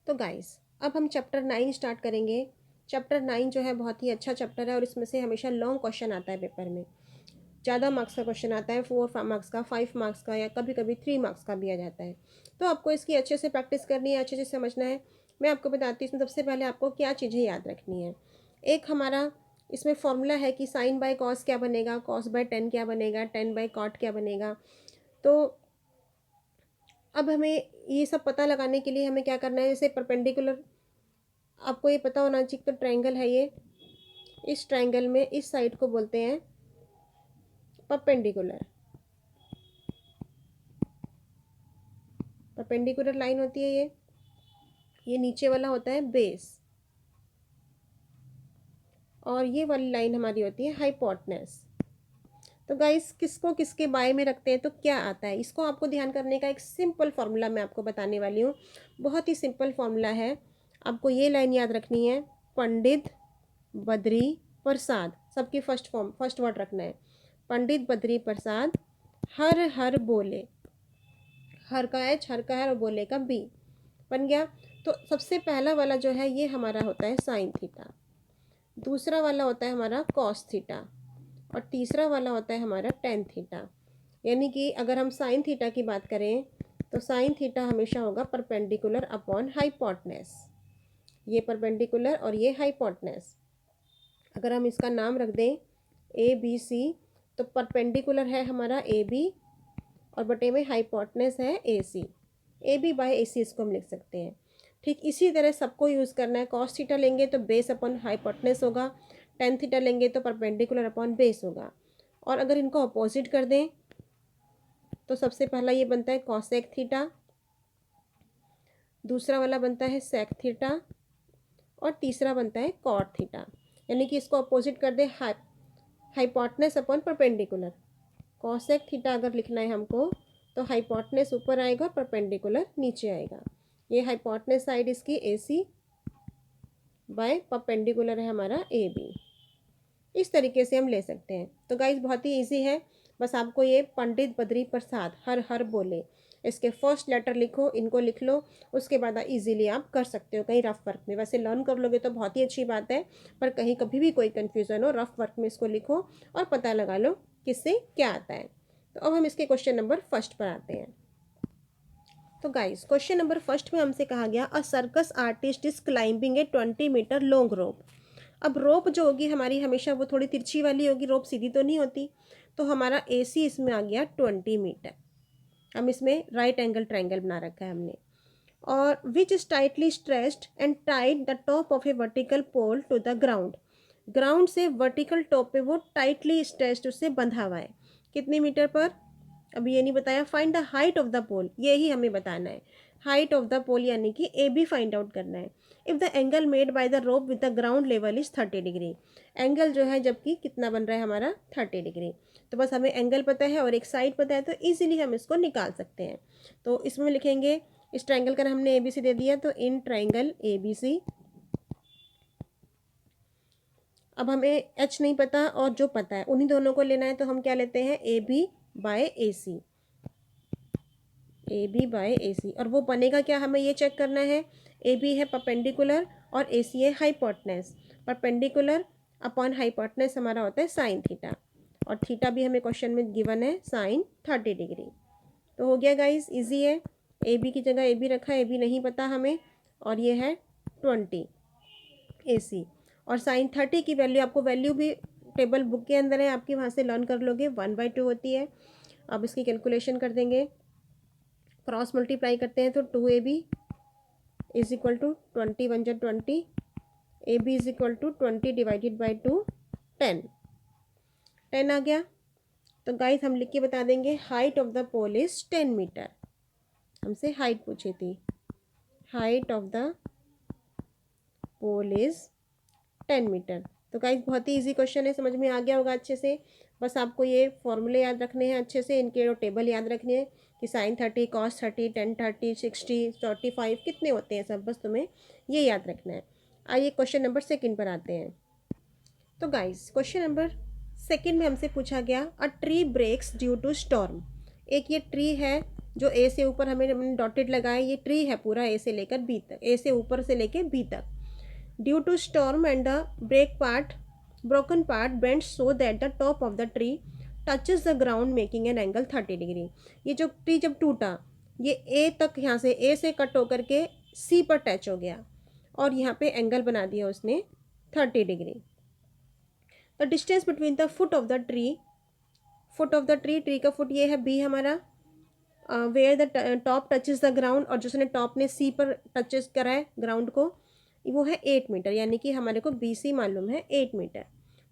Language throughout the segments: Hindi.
तो गाइस अब हम चैप्टर 9 स्टार्ट करेंगे। चैप्टर 9 जो है बहुत ही अच्छा चैप्टर है और इसमें से हमेशा लॉन्ग क्वेश्चन आता है पेपर में। ज़्यादा मार्क्स का क्वेश्चन आता है, 4 मार्क्स का, 5 मार्क्स का, या कभी कभी 3 मार्क्स का भी आ जाता है। तो आपको इसकी अच्छे से प्रैक्टिस करनी है, अच्छे से समझना है। मैं आपको बताती हूँ इसमें सबसे पहले आपको क्या चीज़ें याद रखनी है। एक हमारा इसमें फॉर्मूला है कि साइन बाय कॉस क्या बनेगा, कॉस बाय टेन क्या बनेगा, टेन बाय कॉट क्या बनेगा। तो अब हमें ये सब पता लगाने के लिए हमें क्या करना है, जैसे परपेंडिकुलर आपको ये पता होना चाहिए। तो ट्रायंगल है ये, इस ट्रायंगल में इस साइड को बोलते हैं परपेंडिकुलर। परपेंडिकुलर लाइन होती है ये नीचे वाला होता है बेस, और ये वाली लाइन हमारी होती है हाइपोटेनस। तो गाइस किसको किसके बाय में रखते हैं तो क्या आता है, इसको आपको ध्यान करने का एक सिंपल फार्मूला मैं आपको बताने वाली हूँ। बहुत ही सिंपल फार्मूला है। आपको ये लाइन याद रखनी है, पंडित बद्री प्रसाद, सबकी फर्स्ट वर्ड रखना है। पंडित बद्री प्रसाद हर हर बोले, हर का एच, हर का है और बोले का बी, बन गया। तो सबसे पहला वाला जो है ये हमारा होता है साइन थीटा, दूसरा वाला होता है हमारा कॉस थीटा, और तीसरा वाला होता है हमारा टेन थीटा। यानी कि अगर हम साइन थीटा की बात करें तो साइन थीटा हमेशा होगा परपेंडिकुलर अपॉन हाइपोटेनस। ये परपेंडिकुलर और ये हाइपोटेनस। अगर हम इसका नाम रख दें ए बी सी, तो परपेंडिकुलर है हमारा ए बी और बटे में हाइपोटेनस है A C. A B by A सी इसको हम लिख सकते हैं। ठीक इसी तरह सबको यूज़ करना है। कॉस थीटा लेंगे तो बेस अपॉन हाइपोटेनस होगा, टेन थीटा लेंगे तो परपेंडिकुलर अपॉन बेस होगा। और अगर इनको अपोजिट कर दें तो सबसे पहला ये बनता है कॉसेक थीटा, दूसरा वाला बनता है सेक थीटा, और तीसरा बनता है कॉट थीटा। यानी कि इसको अपोजिट कर दें hypotenuse upon perpendicular. Cosec theta अगर लिखना है हमको तो हाइपोटेनस ऊपर आएगा, परपेंडिकुलर नीचे आएगा। ये हाइपोटेनस साइड इसकी ए सी बाय परपेंडिकुलर है हमारा ए बी। इस तरीके से हम ले सकते हैं। तो गाइस बहुत ही इजी है, बस आपको ये पंडित बद्री प्रसाद हर हर बोले, इसके फर्स्ट लेटर लिखो, इनको लिख लो, उसके बाद इजीली आप कर सकते हो कहीं रफ वर्क में। वैसे लर्न कर लोगे तो बहुत ही अच्छी बात है, पर कहीं कभी भी कोई कन्फ्यूज़न हो रफ वर्क में इसको लिखो और पता लगा लो किससे क्या आता है। तो अब हम इसके क्वेश्चन नंबर फर्स्ट पर आते हैं। तो गाइस क्वेश्चन नंबर फर्स्ट में हमसे कहा गया a circus artist is climbing a 20 metre long rope. अब रोप जो होगी हमारी हमेशा वो थोड़ी तिरछी वाली होगी, रोप सीधी तो नहीं होती। तो हमारा ए सी इसमें आ गया 20 मीटर। हम इसमें राइट एंगल ट्रायंगल बना रखा है हमने। और which is tightly stressed and tied the top of a vertical pole to the ground. Ground से वर्टिकल टॉप पे वो टाइटली स्ट्रेस्ड उससे बंधा हुआ है। कितने मीटर पर अभी ये नहीं बताया। Find the height of the pole, ये ही हमें बताना है। हाइट ऑफ द पोल यानी कि ए बी फाइंड आउट करना है। If the angle made by the rope with the ground level is 30 degree. Angle जो है जबकि कितना बन रहा है हमारा 30 डिग्री। तो बस हमें एंगल पता है और एक साइड पता है, तो इजीली हम इसको निकाल सकते हैं। तो इसमें लिखेंगे, इस ट्रायंगल का हमने ए बी सी दे दिया, तो इन ट्रायंगल ए बी सी। अब हमें एच नहीं पता और जो पता है उन्हीं दोनों को लेना है, तो हम क्या लेते हैं A B by A C, A B by A C. और वो बनेगा क्या, हमें ये चेक करना है। ए बी है परपेंडिकुलर और ए सी है हाइपोटेनस। परपेंडिकुलर अपॉन हाइपोटेनस हमारा होता है साइन थीटा, और थीटा भी हमें क्वेश्चन में गिवन है साइन 30 डिग्री। तो हो गया गाइस, इजी है। ए बी की जगह ए बी रखा, ए बी नहीं पता हमें, और ये है 20 ए सी। और साइन 30 की वैल्यू आपको वैल्यू भी टेबल बुक के अंदर है आपकी, वहाँ से लर्न कर लोगे। 1/2 होती है। अब इसकी कैलकुलेशन कर देंगे, क्रॉस मल्टीप्लाई करते हैं तो 2ab इज इक्वल टू 20 1 जा 20, A B is equal to 20 divided by 2 10। 10 आ गया। तो गाइस हम लिख के बता देंगे height of the pole is 10 metre. हमसे हाइट पूछी थी, height of the pole is 10 metre. तो गाइस बहुत ही इजी क्वेश्चन है, समझ में आ गया होगा अच्छे से। बस आपको ये फॉर्मूले याद रखने हैं अच्छे से, इनके टेबल याद रखने हैं कि साइन 30 कॉस 30 टेन 30 60 45 कितने होते हैं सब, बस तुम्हें ये याद रखना है। आइए क्वेश्चन नंबर सेकंड पर आते हैं। तो गाइस क्वेश्चन नंबर सेकंड में हमसे पूछा गया a tree breaks due to storm. एक ये ट्री है जो ए से ऊपर हमने डॉटेड लगाया, ये ट्री है पूरा ए से लेकर बी तक, ए से ऊपर से लेकर बी तक. Due to storm and the broken part bend so that the top of the tree touches the ground making an angle 30 degree. ये जो ट्री जब टूटा, ये ए तक, यहाँ से ए से कट होकर के सी पर टच हो गया और यहाँ पे एंगल बना दिया उसने 30 degree. The distance between the foot of the tree, tree का फुट ये है बी हमारा, where the top touches the ground, और जिसने टॉप ने सी पर टचेस करा है ग्राउंड को, वो है 8 मीटर, यानी कि हमारे को बी सी मालूम है 8 metre.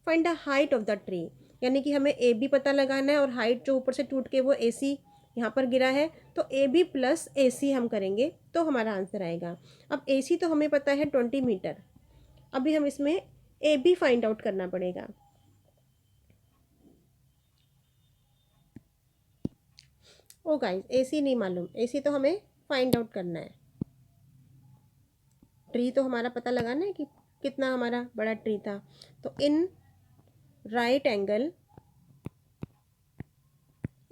Find the height of the tree, यानी कि हमें ए बी पता लगाना है और हाइट जो ऊपर से टूट के वो ए सी यहाँ पर गिरा है, तो ए बी प्लस ए सी हम करेंगे तो हमारा आंसर आएगा. अब ए सी तो हमें पता है 20 मीटर. अभी हम इसमें ए बी फाइंड आउट करना पड़ेगा. ओ गाइस, ए सी नहीं मालूम, ए सी तो हमें फाइंड आउट करना है. ट्री तो हमारा पता लगाना है कि कितना हमारा बड़ा ट्री था. तो in right angle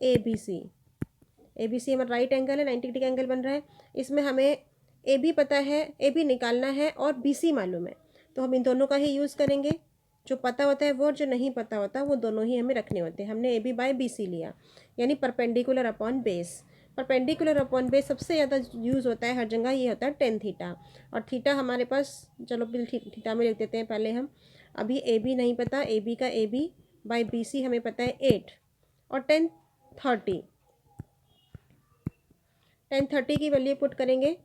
A B C हमारा राइट एंगल है, 90 डिग्री का एंगल बन रहा है. इसमें हमें ए बी पता है, ए बी निकालना है और बी सी मालूम है, तो हम इन दोनों का ही यूज़ करेंगे. जो पता होता है वो, जो नहीं पता होता वो दोनों ही हमें रखने होते हैं. हमने A B by B C लिया, यानी perpendicular upon base. Perpendicular upon base सबसे ज़्यादा यूज़ होता है हर जगह, ये होता है टेन थीटा. और थीटा हमारे पास, चलो थीटा में लिख देते हैं पहले हम. अभी ए बी नहीं पता, ए बी का A B by B C हमें पता है 8 और 1030 की वैल्यू पुट करेंगे.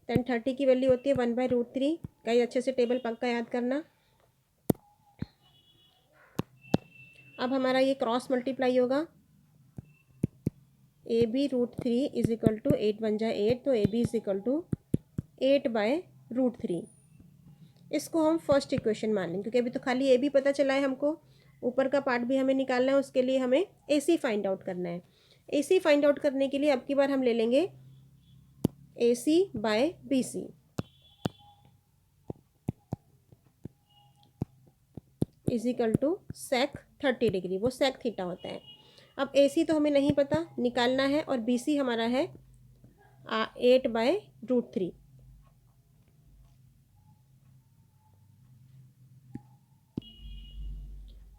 1030 की वैल्यू होती है 1/√3. कहीं अच्छे से टेबल पक्का याद करना. अब हमारा ये क्रॉस मल्टीप्लाई होगा, A B √3 is equal to 8 बन जाए 8, तो A B is equal to 8/√3. इसको हम फर्स्ट इक्वेशन मान लेंगे, क्योंकि अभी तो खाली ए बी पता चला है हमको, ऊपर का पार्ट भी हमें निकालना है. उसके लिए हमें ए सी फाइंड आउट करना है. ए सी फाइंड आउट करने के लिए अब की बार हम ले लेंगे A C by B C. Is equal to sec 30 degree, वो सेक थीटा होता है. अब ए सी तो हमें नहीं पता, निकालना है, और बी सी हमारा है 8/√3.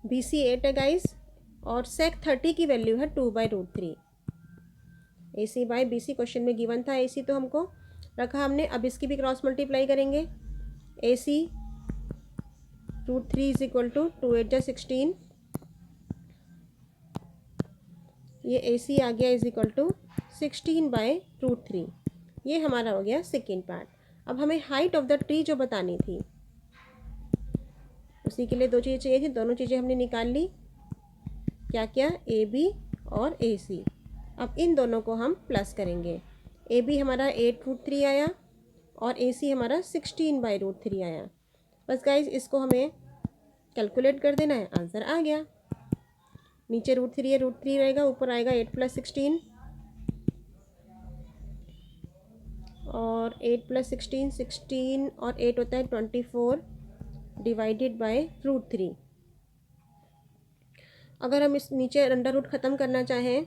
बी सी 8 है गाइस, और सेक 30 की वैल्यू है 2/√3. ए C by B C question में गिवन था, ए सी तो हमको रखा हमने. अब इसकी भी क्रॉस मल्टीप्लाई करेंगे. ए सी √3 इज इक्वल टू 2 8 जा 16, ये ए सी आ गया इज इक्वल टू 16/√3. ये हमारा हो गया सेकेंड पार्ट. अब हमें हाइट ऑफ द ट्री जो बतानी थी, उसी के लिए दो चीज़ें चाहिए थी, दोनों चीज़ें हमने निकाल ली. क्या क्या, ए बी और ए सी. अब इन दोनों को हम प्लस करेंगे. ए बी हमारा 8√3 आया और ए सी हमारा 16/√3 आया. बस गाइज इसको हमें कैलकुलेट कर देना है, आंसर आ गया. नीचे √3 है, √3 रहेगा, ऊपर आएगा 8 + 16, और 8 + 16, 16 और 8 होता है 24 डिवाइडेड बाय √3. अगर हम इस नीचे अंडर रूट ख़त्म करना चाहें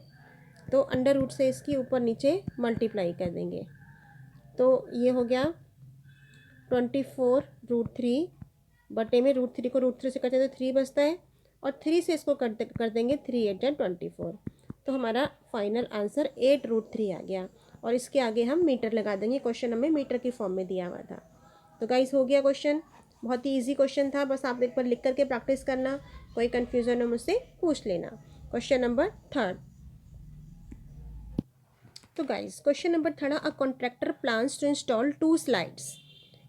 तो अंडर रूट से इसकी ऊपर नीचे मल्टीप्लाई कर देंगे. तो ये हो गया 24√3 बटे में √3 को √3 से कटे तो 3 बचता है, और 3 से इसको कर देंगे 3 8 जा 24. तो हमारा फाइनल आंसर 8√3 आ गया. और इसके आगे हम मीटर लगा देंगे, क्वेश्चन हमें मीटर की फॉर्म में दिया हुआ था. तो गाइस हो गया क्वेश्चन, बहुत ही इजी क्वेश्चन था. बस आप एक बार लिख करके प्रैक्टिस करना, कोई कन्फ्यूज़न हो मुझसे पूछ लेना. Question number 3. तो guys question number 3, a contractor plans to install 2 slides.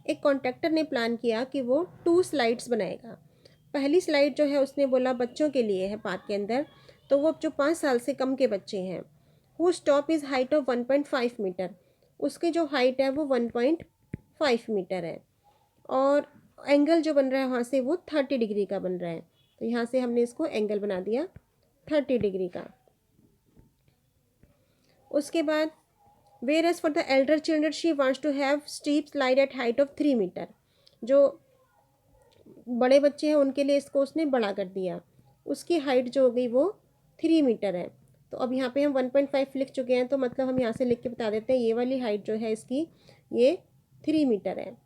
एक कॉन्ट्रैक्टर ने प्लान किया कि वो 2 स्लाइड्स बनाएगा. पहली स्लाइड जो है उसने बोला बच्चों के लिए है पार्क के अंदर, तो वो जो 5 साल से कम के बच्चे हैं, who top is height of 1.5 metre, उसकी जो हाइट है वो 1.5 मीटर है, और एंगल जो बन रहा है वहाँ से वो 30 डिग्री का बन रहा है. तो यहाँ से हमने इसको एंगल बना दिया 30 डिग्री का. उसके बाद whereas for the elder children she wants to have steep slide at height of 3 metre. जो बड़े बच्चे हैं उनके लिए इसको उसने बड़ा कर दिया, उसकी हाइट जो हो गई वो 3 मीटर है. तो अब यहाँ पे हम 1.5 लिख चुके हैं, तो मतलब हम यहाँ से लिख के बता देते हैं ये वाली हाइट जो है इसकी, ये 3 मीटर है।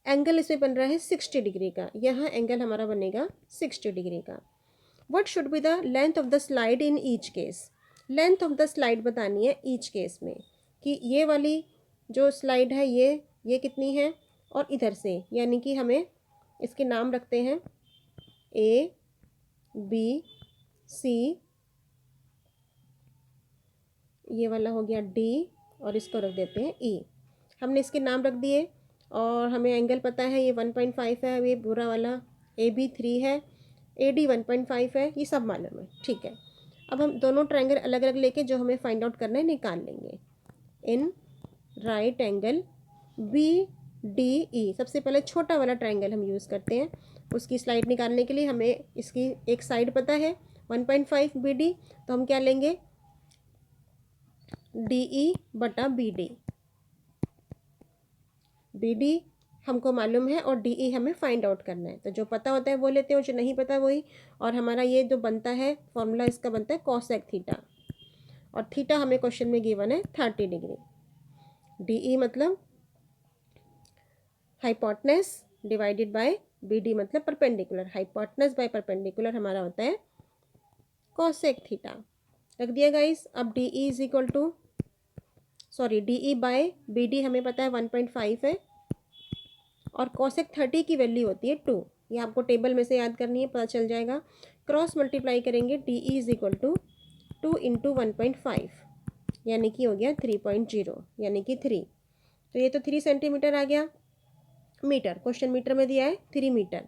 एंगल इसमें बन रहा है 60 डिग्री का, यहाँ एंगल हमारा बनेगा 60 डिग्री का। What should be the length of the slide in each case. Length of the slide बतानी है ईच केस में, कि ये वाली जो स्लाइड है ये कितनी है, और इधर से, यानी कि हमें इसके नाम रखते हैं ए बी सी, ये वाला हो गया डी, और इसको रख देते हैं ई। हमने इसके नाम रख दिए, और हमें एंगल पता है ये 1.5 है, ये बुरा वाला ए बी 3 है, ए डी 1.5 है, ये सब मालूम है, ठीक है। अब हम दोनों ट्रायंगल अलग अलग लेके जो हमें फाइंड आउट करना है निकाल लेंगे। In right angle B D E, सबसे पहले छोटा वाला ट्रायंगल हम यूज़ करते हैं। उसकी स्लाइड निकालने के लिए हमें इसकी एक साइड पता है 1.5 बी डी, तो हम क्या लेंगे, डी ई बटा बी डी। बी डी हमको मालूम है और डी ई हमें फाइंड आउट करना है, तो जो पता होता है वो लेते हैं और जो नहीं पता वही। और हमारा ये जो बनता है फॉर्मूला, इसका बनता है कॉसेक थीटा, और थीटा हमें क्वेश्चन में गिवन है 30 डिग्री। डी ई मतलब hypotenuse divided by B D मतलब परपेंडिकुलर, हाइपोटेनस बाय परपेंडिकुलर हमारा होता है कॉसेक थीटा। रख दिया गाइस। अब D E is equal to, sorry D E by B D हमें पता है 1.5 है, और कॉसेक 30 की वैल्यू होती है 2। ये आपको टेबल में से याद करनी है, पता चल जाएगा। क्रॉस मल्टीप्लाई करेंगे, D E is equal to 2 into 1.5, यानी कि हो गया 3.0, यानी कि 3। तो ये तो 3 सेंटीमीटर आ गया, मीटर, क्वेश्चन मीटर में दिया है 3 मीटर,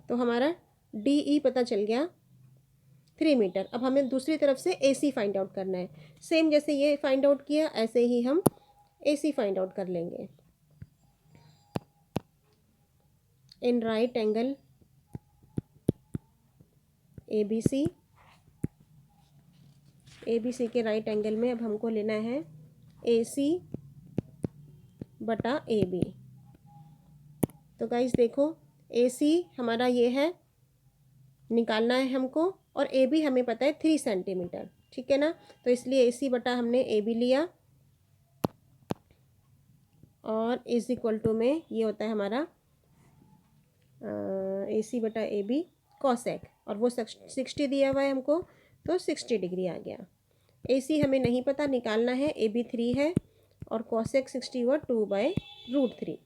तो हमारा डी ई पता चल गया 3 मीटर। अब हमें दूसरी तरफ से ए सी फाइंड आउट करना है। सेम जैसे ये फाइंड आउट किया, ऐसे ही हम ए सी फाइंड आउट कर लेंगे। In right angle A B C, A B C के राइट एंगल में अब हमको लेना है ए सी बटा ए बी। तो गाइस देखो, ए सी हमारा ये है, निकालना है हमको, और ए बी हमें पता है 3 सेंटीमीटर, ठीक है ना। तो इसलिए ए सी बटा हमने ए बी लिया, और इज इक्वल टू में ये होता है हमारा ए सी बटा ए बी कॉसेक, और वो 60 दिया हुआ है हमको, तो 60 डिग्री आ गया। ए सी हमें नहीं पता, निकालना है, ए बी 3 है, और कॉसेक 60 हुआ 2/√3।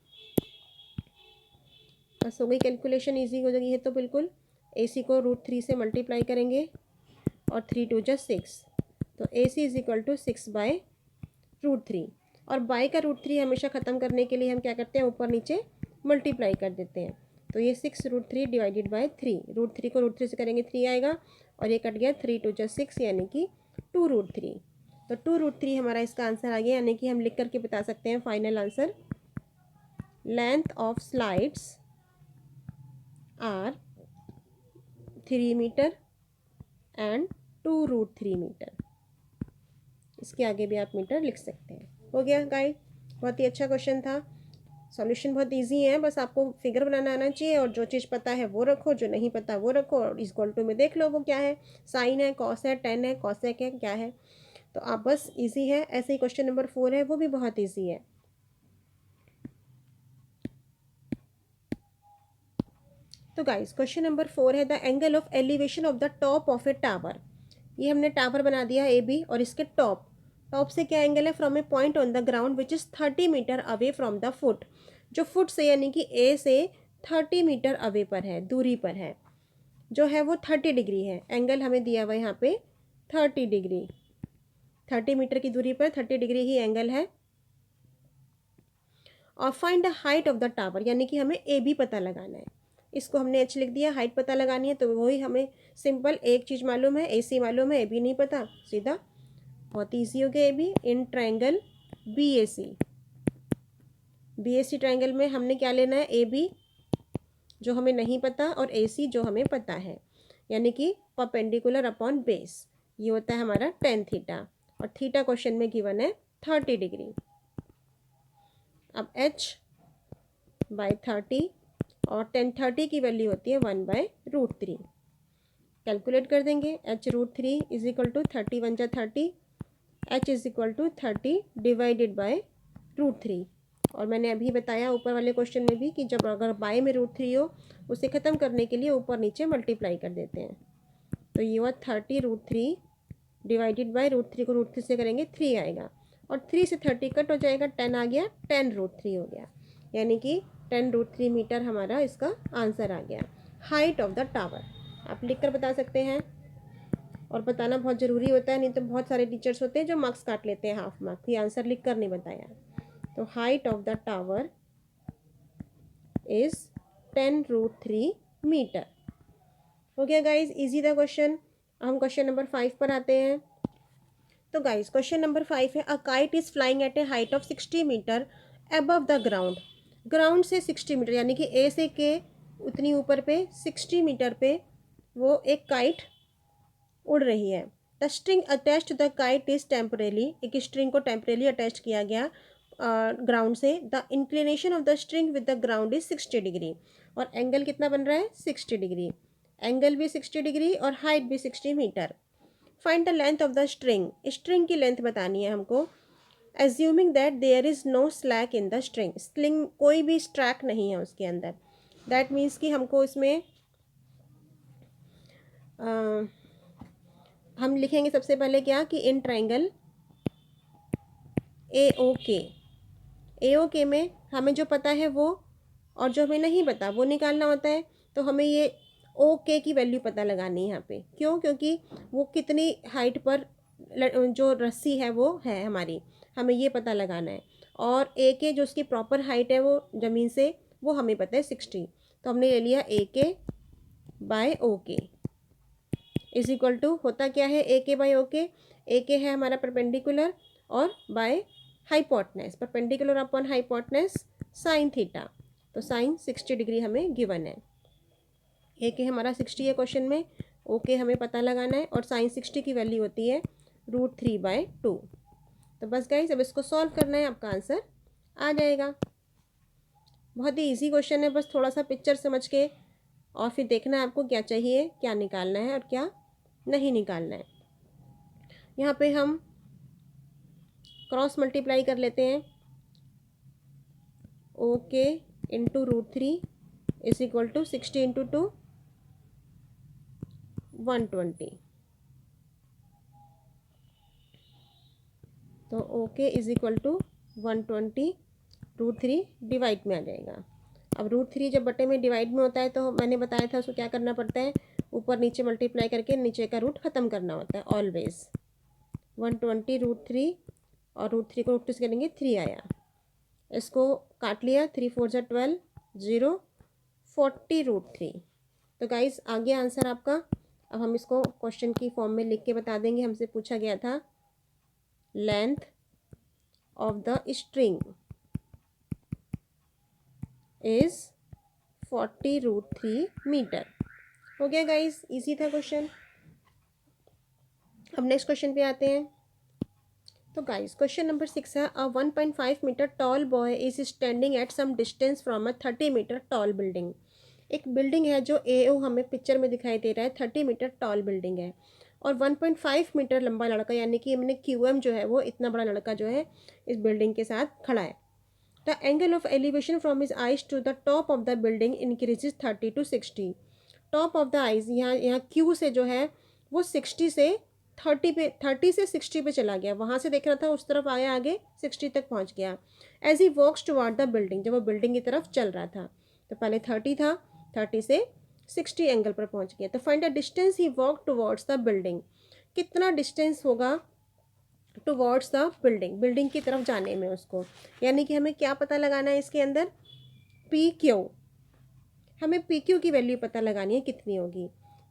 बस हो गई कैलकुलेशन, ईजी हो जाएगी है। तो बिल्कुल ए सी को √3 से मल्टीप्लाई करेंगे, और 3 2 जा 6, तो ए सी इज इक्वल टू 6/√3। और बाय का √3 हमेशा ख़त्म करने के लिए हम क्या करते हैं, ऊपर नीचे मल्टीप्लाई कर देते हैं। तो ये 6√3 डिवाइडेड बाय 3, √3 को √3 से करेंगे 3 आएगा, और ये कट गया 3 2 जा 6, यानी कि 2√3। तो 2√3 हमारा इसका आंसर आ गया, यानी कि हम लिख करके बता सकते हैं final answer, length of slides are 3 metre and 2√3 metre. इसके आगे भी आप मीटर लिख सकते हैं। हो गया गाइस, बहुत ही अच्छा क्वेश्चन था। सॉल्यूशन बहुत इजी है, बस आपको फिगर बनाना आना चाहिए, और जो चीज़ पता है वो रखो, जो नहीं पता वो रखो, और इक्वल टू में देख लो वो क्या है, साइन है, कॉस है, टेन है, कॉसेक है, क्या है। तो आप बस इजी है। ऐसे ही क्वेश्चन नंबर 4 है, वो भी बहुत इजी है। तो गाइस क्वेश्चन नंबर 4 है, the angle of elevation of the top of a tower. ये हमने टावर बना दिया ए बी, और इसके टॉप से क्या एंगल है, from a point on the ground which is 30 metre away from the foot. जो फुट से यानी कि ए से 30 मीटर अवे पर है, दूरी पर है, जो है वो 30 डिग्री है। एंगल हमें दिया हुआ है यहाँ पे 30 डिग्री, 30 मीटर की दूरी पर 30 डिग्री ही एंगल है। और find the height of the tower, यानी कि हमें ए बी पता लगाना है। इसको हमने एच लिख दिया, हाइट पता लगानी है, तो वही हमें सिंपल एक चीज़ मालूम है, ए सी मालूम है, ए बी नहीं पता, सीधा बहुत ईजी हो गया। A B in triangle B A C, B A C triangle में हमने क्या लेना है, ए बी जो हमें नहीं पता, और ए सी जो हमें पता है, यानी कि परपेंडिकुलर अपॉन बेस, ये होता है हमारा टेन थीटा, और थीटा क्वेश्चन में गिवन है 30 डिग्री। अब h/30, और 10 30 की वैल्यू होती है 1/√3। कैलकुलेट कर देंगे। h√3 इज इक्वल टू 30 1 जा 30, h is equal to 30 divided by √3। और मैंने अभी बताया ऊपर वाले क्वेश्चन में भी कि जब अगर बाय में √3 हो, उसे ख़त्म करने के लिए ऊपर नीचे मल्टीप्लाई कर देते हैं। तो ये हुआ 30√3 डिवाइडेड बाय √3 को √3 से करेंगे 3 आएगा, और 3 से 30 कट हो जाएगा, 10 आ गया, 10√3 हो गया, यानी कि 10√3 मीटर हमारा इसका आंसर आ गया। हाइट ऑफ द टावर आप लिख कर बता सकते हैं, और बताना बहुत ज़रूरी होता है, नहीं तो बहुत सारे टीचर्स होते हैं जो मार्क्स काट लेते हैं, हाफ मार्क्स, ये आंसर लिख कर नहीं बताया। तो height of the tower is 10√3 metre. हो गया गाइज, इजी था क्वेश्चन। हम क्वेश्चन नंबर 5 पर आते हैं। तो गाइज क्वेश्चन नंबर 5 है, a kite is flying at a height of 60 metre above the ground. Ground से 60 मीटर यानी कि ए से के उतनी ऊपर पे 60 मीटर पे वो एक काइट उड़ रही है। The string attach to the kite is temporarily, एक स्ट्रिंग को टेम्परेली अटैच किया गया ग्राउंड से। The inclination of the string with the ground is 60 degree, और एंगल कितना बन रहा है 60 डिग्री, एंगल भी 60 डिग्री और हाइट भी 60 metre. Find the length of the string, string की लेंथ बतानी है हमको। Assuming that there is no slack in the string, string कोई भी स्ट्रैक नहीं है उसके अंदर। दैट मीन्स कि हमको इसमें हम लिखेंगे सबसे पहले क्या कि इन ट्राइंगल ए ओ के में हमें जो पता है वो, और जो हमें नहीं पता वो निकालना होता है। तो हमें ये ओ के की वैल्यू पता लगानी है यहाँ पे। क्यों? क्योंकि वो कितनी हाइट पर जो रस्सी है वो है हमारी, हमें ये पता लगाना है। और ए के जो उसकी प्रॉपर हाइट है वो ज़मीन से, वो हमें पता है 60। तो हमने ले लिया ए के बाय ओ के इज इक्वल टू, होता क्या है ए के बाय ओ के, ए के है हमारा परपेंडिकुलर और by hypotenuse, perpendicular upon hypotenuse sine theta. तो साइन 60 डिग्री हमें गिवन है। ए के हमारा 60 है क्वेश्चन में, ओ के हमें पता लगाना है, और साइन 60 की वैल्यू होती है √3/2। तो बस गाइस अब इसको सॉल्व करना है, आपका आंसर आ जाएगा। बहुत ही इजी क्वेश्चन है, बस थोड़ा सा पिक्चर समझ के और फिर देखना है आपको क्या चाहिए, क्या निकालना है और क्या नहीं निकालना है। यहाँ पे हम क्रॉस मल्टीप्लाई कर लेते हैं। O K into √3 is equal to 60 into 2 120। तो ओ के इज इक्वल टू 120, √3 डिवाइड में आ जाएगा। अब √3 जब बटे में डिवाइड में होता है तो मैंने बताया था उसको क्या करना पड़ता है, ऊपर नीचे मल्टीप्लाई करके नीचे का रूट ख़त्म करना होता है ऑलवेज। 120 √3, और √3 को √2 से करेंगे 3 आया, इसको काट लिया, 3 4 जा 12, 0 40 √3। तो गाइस आ गया आंसर आपका। अब हम इसको क्वेश्चन की फॉर्म में लिख के बता देंगे। हमसे पूछा गया था length of the string is 40 √3 metre. हो गया गाइस, इजी था क्वेश्चन। अब नेक्स्ट क्वेश्चन पे आते हैं। तो गाइस क्वेश्चन नंबर 6 है, a 1.5 metre tall boy is standing at some distance from a 30 metre tall building. एक बिल्डिंग है जो ए हमें पिक्चर में दिखाई दे रहा है, 30 मीटर टॉल बिल्डिंग है, और 1.5 मीटर लंबा लड़का, यानी कि हमने QM जो है वो इतना बड़ा लड़का जो है इस बिल्डिंग के साथ खड़ा है। The angle of elevation from his eyes to the top of the building increases 30 to 60। Top of the eyes, यहाँ Q से जो है वो 60 से 30 से 60 पे चला गया, वहाँ से देख रहा था उस तरफ आया, आगे 60 तक पहुँच गया। As he walks toward the building, जब वो बिल्डिंग की तरफ चल रहा था, तो पहले 30 था, 30 से 60 एंगल पर पहुँच गया। तो find the distance he walk towards the building, कितना डिस्टेंस होगा टुवर्ड्स द बिल्डिंग, बिल्डिंग की तरफ जाने में उसको। यानी कि हमें क्या पता लगाना है इसके अंदर, PQ, हमें PQ की वैल्यू पता लगानी है कितनी होगी।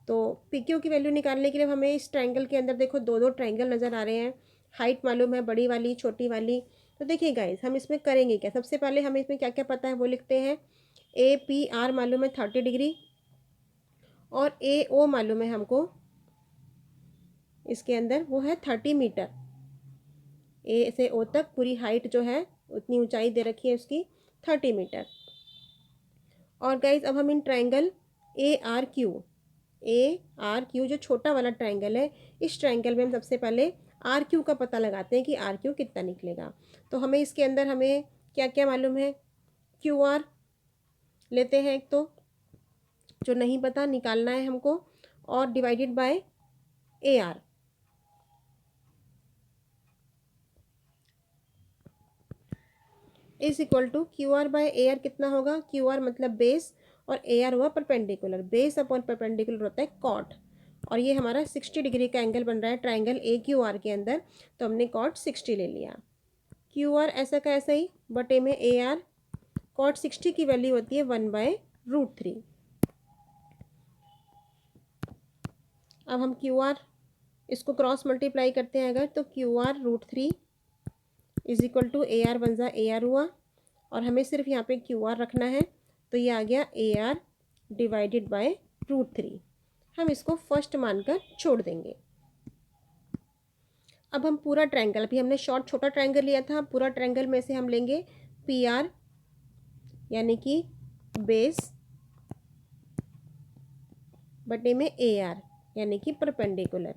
तो PQ की वैल्यू निकालने के लिए हमें इस ट्रायंगल के अंदर देखो दो ट्रायंगल नज़र आ रहे हैं, हाइट मालूम है बड़ी वाली छोटी वाली। तो देखिए गाइस हम इसमें करेंगे क्या, सबसे पहले हमें इसमें क्या क्या पता है वो लिखते हैं। APR मालूम है 30 डिग्री, और AO मालूम है हमको इसके अंदर वो है 30 मीटर। ए से ओ तक पूरी हाइट जो है उतनी ऊंचाई दे रखी है उसकी 30 मीटर। और गाइज अब हम इन ट्रायंगल ARQ ARQ जो छोटा वाला ट्रायंगल है, इस ट्रायंगल में हम सबसे पहले RQ का पता लगाते हैं कि RQ कितना निकलेगा। तो हमें इसके अंदर हमें क्या क्या मालूम है, QR लेते हैं एक तो, जो नहीं पता निकालना है हमको, और divided by AR। Is equal to QR by AR कितना होगा, QR मतलब बेस और AR हुआ परपेंडिकुलर। बेस अपॉन परपेंडिकुलर होता है कॉट, और ये हमारा 60 डिग्री का एंगल बन रहा है ट्राइंगल AQR के अंदर, तो हमने कॉट 60 ले लिया। QR ऐसा का ऐसा ही बटे में AR, कॉट 60 की वैल्यू होती है 1/√3। अब हम QR इसको क्रॉस मल्टीप्लाई करते हैं अगर, तो QR√3 is equal to AR बन जा AR हुआ, और हमें सिर्फ यहाँ पे QR रखना है, तो ये आ गया AR डिवाइडेड बाय √3। हम इसको फर्स्ट मानकर छोड़ देंगे। अब हम पूरा ट्रायंगल, अभी हमने छोटा ट्रायंगल लिया था, पूरा ट्रायंगल में से हम लेंगे PR यानी कि बेस बटे में AR यानी कि परपेंडिकुलर।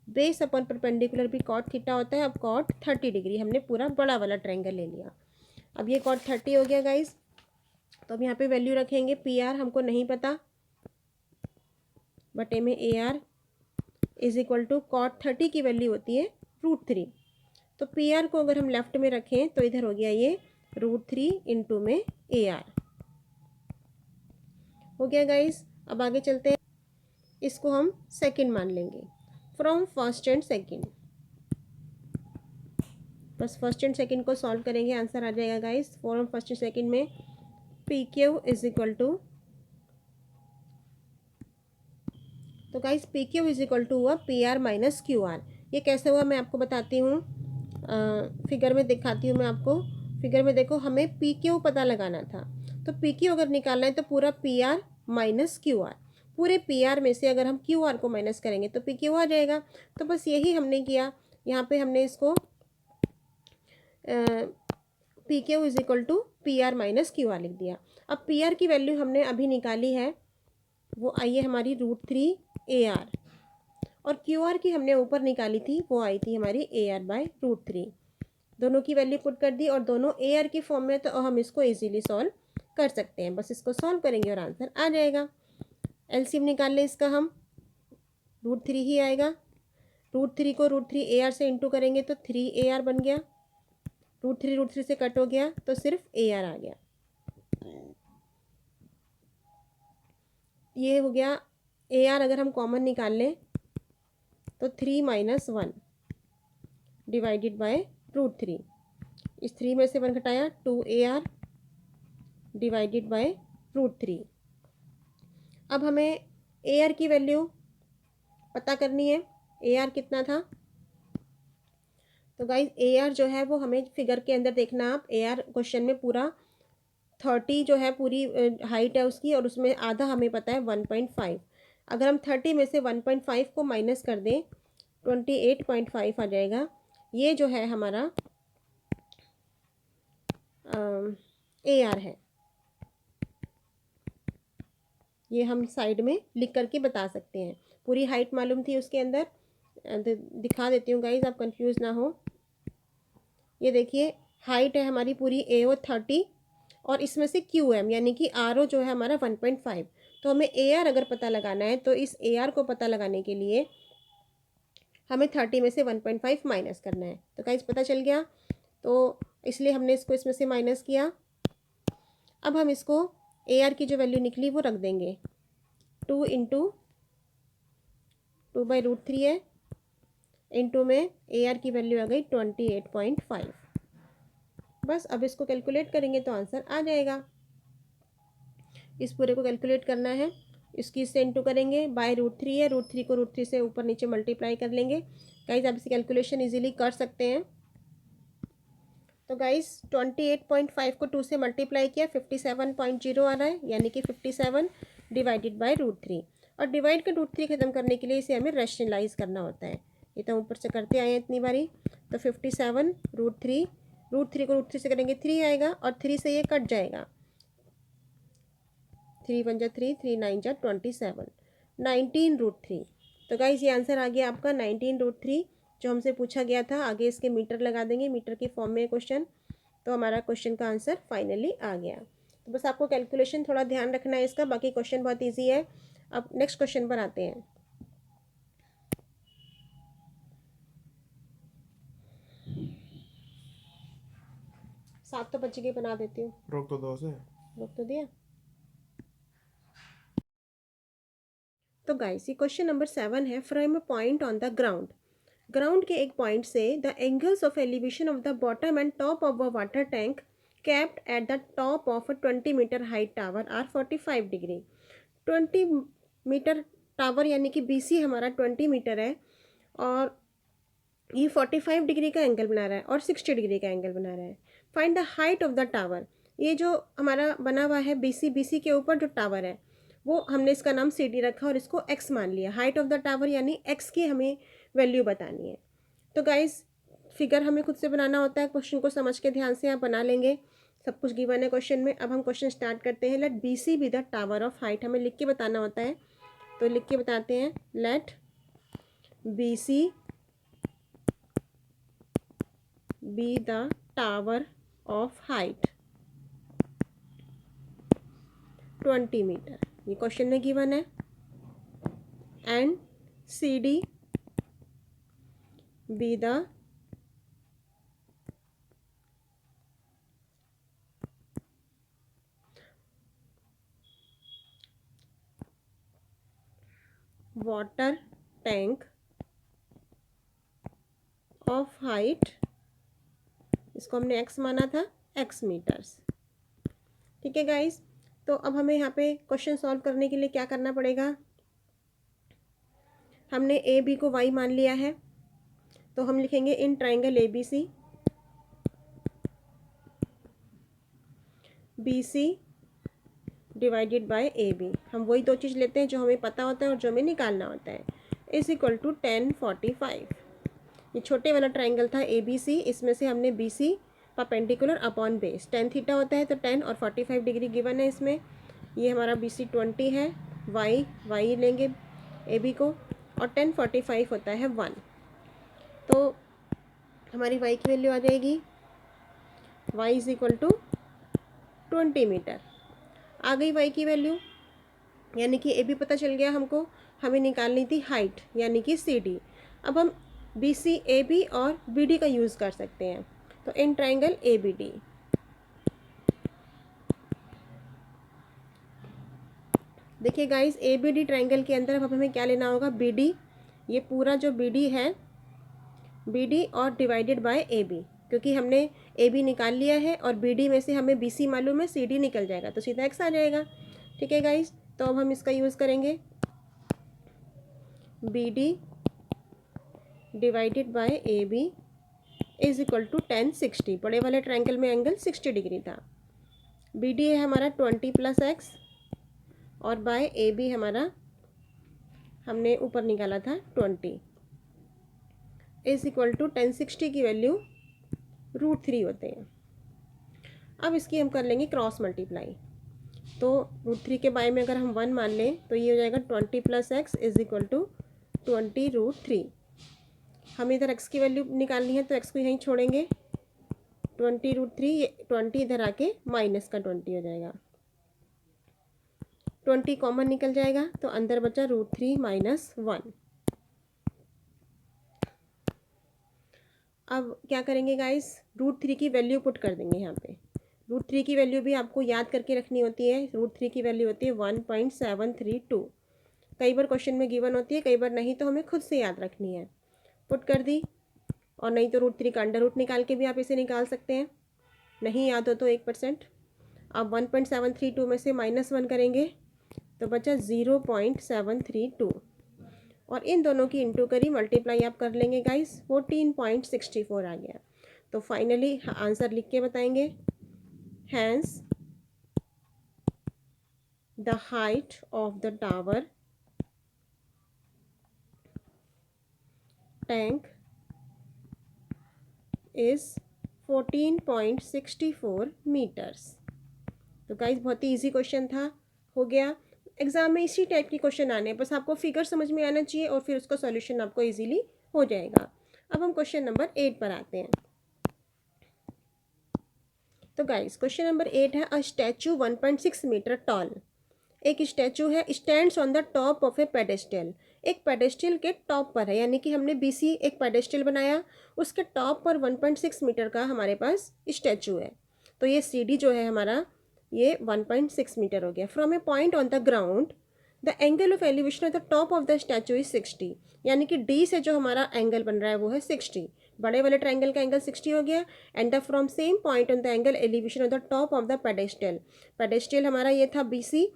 बेस अपन परपेंडिकुलर भी कॉट थीटा होता है। अब कॉट 30 डिग्री हमने पूरा बड़ा वाला ट्रायंगल ले लिया। अब ये कॉट 30 हो गया गाइस, तो अब यहाँ पे वैल्यू रखेंगे। PR हमको नहीं पता, बटे में AR is equal to cot 30 की वैल्यू होती है √3। तो PR को अगर हम लेफ्ट में रखें तो इधर हो गया ये √3 इंटू में AR हो गया गाइस। अब आगे चलते हैं, इसको हम सेकंड मान लेंगे फ्रॉम फर्स्ट एंड सेकंड। बस फर्स्ट एंड सेकंड को सॉल्व करेंगे, आंसर आ जाएगा guys. From first and second में PQ इज इक्वल टू, तो guys PQ is equal to हुआ PR माइनस QR। ये कैसे हुआ मैं आपको बताती हूँ, फिगर में दिखाती हूँ मैं आपको। फिगर में देखो, हमें PQ पता लगाना था, तो PQ अगर निकालना है तो पूरा PR माइनस QR, पूरे PR में से अगर हम QR को माइनस करेंगे तो PQ आ जाएगा। तो बस यही हमने किया, यहाँ पे हमने इसको PQ is equal to PR minus QR लिख दिया। अब PR की वैल्यू हमने अभी निकाली है, वो आई है हमारी √3 AR, और QR की हमने ऊपर निकाली थी, वो आई थी हमारी AR बाय √3। दोनों की वैल्यू पुट कर दी और दोनों AR की फॉर्म में, तो हम इसको इजीली सॉल्व कर सकते हैं। बस इसको सॉल्व करेंगे और आंसर आ जाएगा। LCM निकाल लें इसका हम, √3 ही आएगा। √3 को √3 AR से इंटू करेंगे तो 3 AR बन गया। √3 से कट हो गया तो सिर्फ AR आ गया। ये हो गया AR। अगर हम कॉमन निकाल लें तो 3 - 1 डिवाइडेड बाय √3। इस 3 में से 1 घटाया, 2 AR डिवाइडेड बाय √3। अब हमें AR की वैल्यू पता करनी है। AR कितना था, तो गाइस AR जो है वो हमें फिगर के अंदर देखना आप। AR क्वेश्चन में पूरा 30 जो है पूरी हाइट है उसकी, और उसमें आधा हमें पता है 1.5। अगर हम 30 में से 1.5 को माइनस कर दें 28.5 आ जाएगा। ये जो है हमारा AR है। ये हम साइड में लिख करके बता सकते हैं। पूरी हाइट मालूम थी उसके अंदर, दिखा देती हूँ गाइज, आप कंफ्यूज ना हो। ये देखिए हाइट है हमारी पूरी AO 30, और इसमें से QM यानी कि RO जो है हमारा 1.5। तो हमें AR अगर पता लगाना है तो इस AR को पता लगाने के लिए हमें 30 में से 1.5 माइनस करना है। तो गाइज पता चल गया, तो इसलिए हमने इसको इसमें से माइनस किया। अब हम इसको AR की जो वैल्यू निकली वो रख देंगे। 2 इंटू 2/√3 है, इंटू में AR की वैल्यू आ गई 28.5। बस अब इसको कैलकुलेट करेंगे तो आंसर आ जाएगा। इस पूरे को कैलकुलेट करना है, इसकी इससे इंटू करेंगे, बाय √3 है, √3 को √3 से ऊपर नीचे मल्टीप्लाई कर लेंगे। गाइज आप इसे कैलकुलेशन इजीली कर सकते हैं। तो गाइज 28.5 को 2 से मल्टीप्लाई किया, 57.0 आ रहा है, यानी कि 57 डिवाइडेड बाय √3। और डिवाइड का √3 खत्म करने के लिए इसे हमें रैशनलाइज करना होता है। ये तो ऊपर से करते आए हैं इतनी बारी। तो 57 √3, √3 को √3 से करेंगे 3 आएगा, और 3 से ये कट जाएगा, 3 × 1 = 3, 3 × 9 = 27। 19√3। तो गाइस ये आंसर आ गया आपका 19√3 जो हमसे पूछा गया था। आगे इसके मीटर लगा देंगे, मीटर की फॉर्म में क्वेश्चन, तो हमारा क्वेश्चन का आंसर फाइनली आ गया। तो बस आपको कैलकुलेशन थोड़ा ध्यान रखना है इसका, बाकी क्वेश्चन बहुत ईजी है। अब नेक्स्ट क्वेश्चन पर आते हैं। सात तो बच्चे के बना देती हूँ। रोक तो दो से। रोक तो दिया। तो गाइस ये क्वेश्चन नंबर 7 है। From a point on the ground, ground के एक पॉइंट से the angles of elevation of the bottom and top of a water tank capped at the top of a 20 metre height tower are 45 degree. 20 metre tower यानी कि बीसी हमारा 20 मीटर है और ये 45 डिग्री का एंगल बना रहा है और 60 डिग्री का एंगल बना रहा है। Find the height of the tower. ये जो हमारा बना हुआ है बीसी, बीसी के ऊपर जो टावर है वो हमने इसका नाम सी डी रखा और इसको एक्स मान लिया। हाइट ऑफ द टावर यानी एक्स की हमें वैल्यू बतानी है। तो गाइज फिगर हमें खुद से बनाना होता है, क्वेश्चन को समझ के ध्यान से आप बना लेंगे। सब कुछ गिवन है क्वेश्चन में। अब हम क्वेश्चन स्टार्ट करते हैं। Let B C be the tower of height, हमें लिख के बताना होता है, तो लिख के बताते हैं। Let B C be the tower of height 20 metre, ये क्वेश्चन में गिवन है। And C D be the water tank of height, इसको हमने x माना था, x मीटर्स। ठीक है गाइस, तो अब हमें यहाँ पे क्वेश्चन सॉल्व करने के लिए क्या करना पड़ेगा। हमने ए बी को y मान लिया है, तो हम लिखेंगे in triangle A B C, B C divided by A B. हम वही दो चीज़ लेते हैं जो हमें पता होता है और जो हमें निकालना होता है। Is equal to 1045। ये छोटे वाला ट्राइंगल था ए बी सी, इसमें से हमने B C perpendicular upon base 10 theta होता है, तो 10 और 45 डिग्री गिवन है इसमें। ये हमारा बी सी 20 है, वाई लेंगे ए बी को, और 1045 होता है 1। तो हमारी वाई की वैल्यू आ जाएगी, Y is equal to 20 metre. आ गई वाई की वैल्यू, यानी कि ए बी पता चल गया हमको। हमें निकालनी थी हाइट यानी कि सी डी। अब हम बी सी ए बी और बी डी का यूज़ कर सकते हैं, तो in triangle A B D. देखिए guys, A B D triangle के अंदर अब हमें क्या लेना होगा, बी डी। ये पूरा जो बी डी है, बी डी और डिवाइडेड बाय ए बी, क्योंकि हमने ए बी निकाल लिया है और बी डी में से हमें बी सी मालूम है, सी डी निकल जाएगा तो सीधा एक्स आ जाएगा। ठीक है गाइस, तो अब हम इसका यूज़ करेंगे, B D divided by A B is equal to 1060। बड़े वाले ट्रायंगल में एंगल 60 डिग्री था। बी डी है हमारा 20 प्लस एक्स और बाय ए बी हमारा हमने ऊपर निकाला था 20 इज इक्वल टू 1060 की वैल्यू √3 होते हैं। अब इसकी हम कर लेंगे क्रॉस मल्टीप्लाई, तो √3 के बाय में अगर हम 1 मान लें तो ये हो जाएगा 20 plus X is equal to 20√3। हमें इधर x की वैल्यू निकालनी है तो x को यहीं छोड़ेंगे, 20√3, 20 इधर आके माइनस का 20 हो जाएगा, 20 कॉमन निकल जाएगा तो अंदर बचा √3 माइनस 1। अब क्या करेंगे गाइस, √3 की वैल्यू पुट कर देंगे यहाँ पे। √3 की वैल्यू भी आपको याद करके रखनी होती है। √3 की वैल्यू होती है 1.732। कई बार क्वेश्चन में गिवन होती है, कई बार नहीं, तो हमें खुद से याद रखनी है। पुट कर दी, और नहीं तो √3 का अंडर रूट निकाल के भी आप इसे निकाल सकते हैं। नहीं याद हो तो 1%। अब 1.732 में से -1 करेंगे तो बचा 0.732, और इन दोनों की इंटू करी, मल्टीप्लाई आप कर लेंगे गाइस, 14.64 आ गया। तो फाइनली आंसर लिख के बताएंगे, hence the height of the tower tank is 14.64 metres. तो गाइस बहुत ही ईजी क्वेश्चन था, हो गया। एग्जाम में इसी टाइप के क्वेश्चन आने हैं, बस आपको फिगर समझ में आना चाहिए और फिर उसका सॉल्यूशन आपको इजीली हो जाएगा। अब हम क्वेश्चन नंबर 8 पर आते हैं। तो गाइस क्वेश्चन नंबर 8 है, अ स्टैचू 1.6 मीटर टॉल। एक स्टैचू है, stands on the top of A pedestal. एक पेडेस्टल के टॉप पर है, यानी कि हमने बीसी एक पेडेस्टल बनाया, उसके टॉप पर 1.6 मीटर का हमारे पास स्टैचू है। तो ये सीडी जो है हमारा, ये 1.6 मीटर हो गया। From a point on the ground the angle of elevation of the top of the statue is 60, यानी कि डी से जो हमारा एंगल बन रहा है वो है 60। बड़े वाले ट्रायंगल का एंगल 60 हो गया। And the from same point on the angle elevation of the top of the pedestal. Pedestal हमारा ये था बीसी,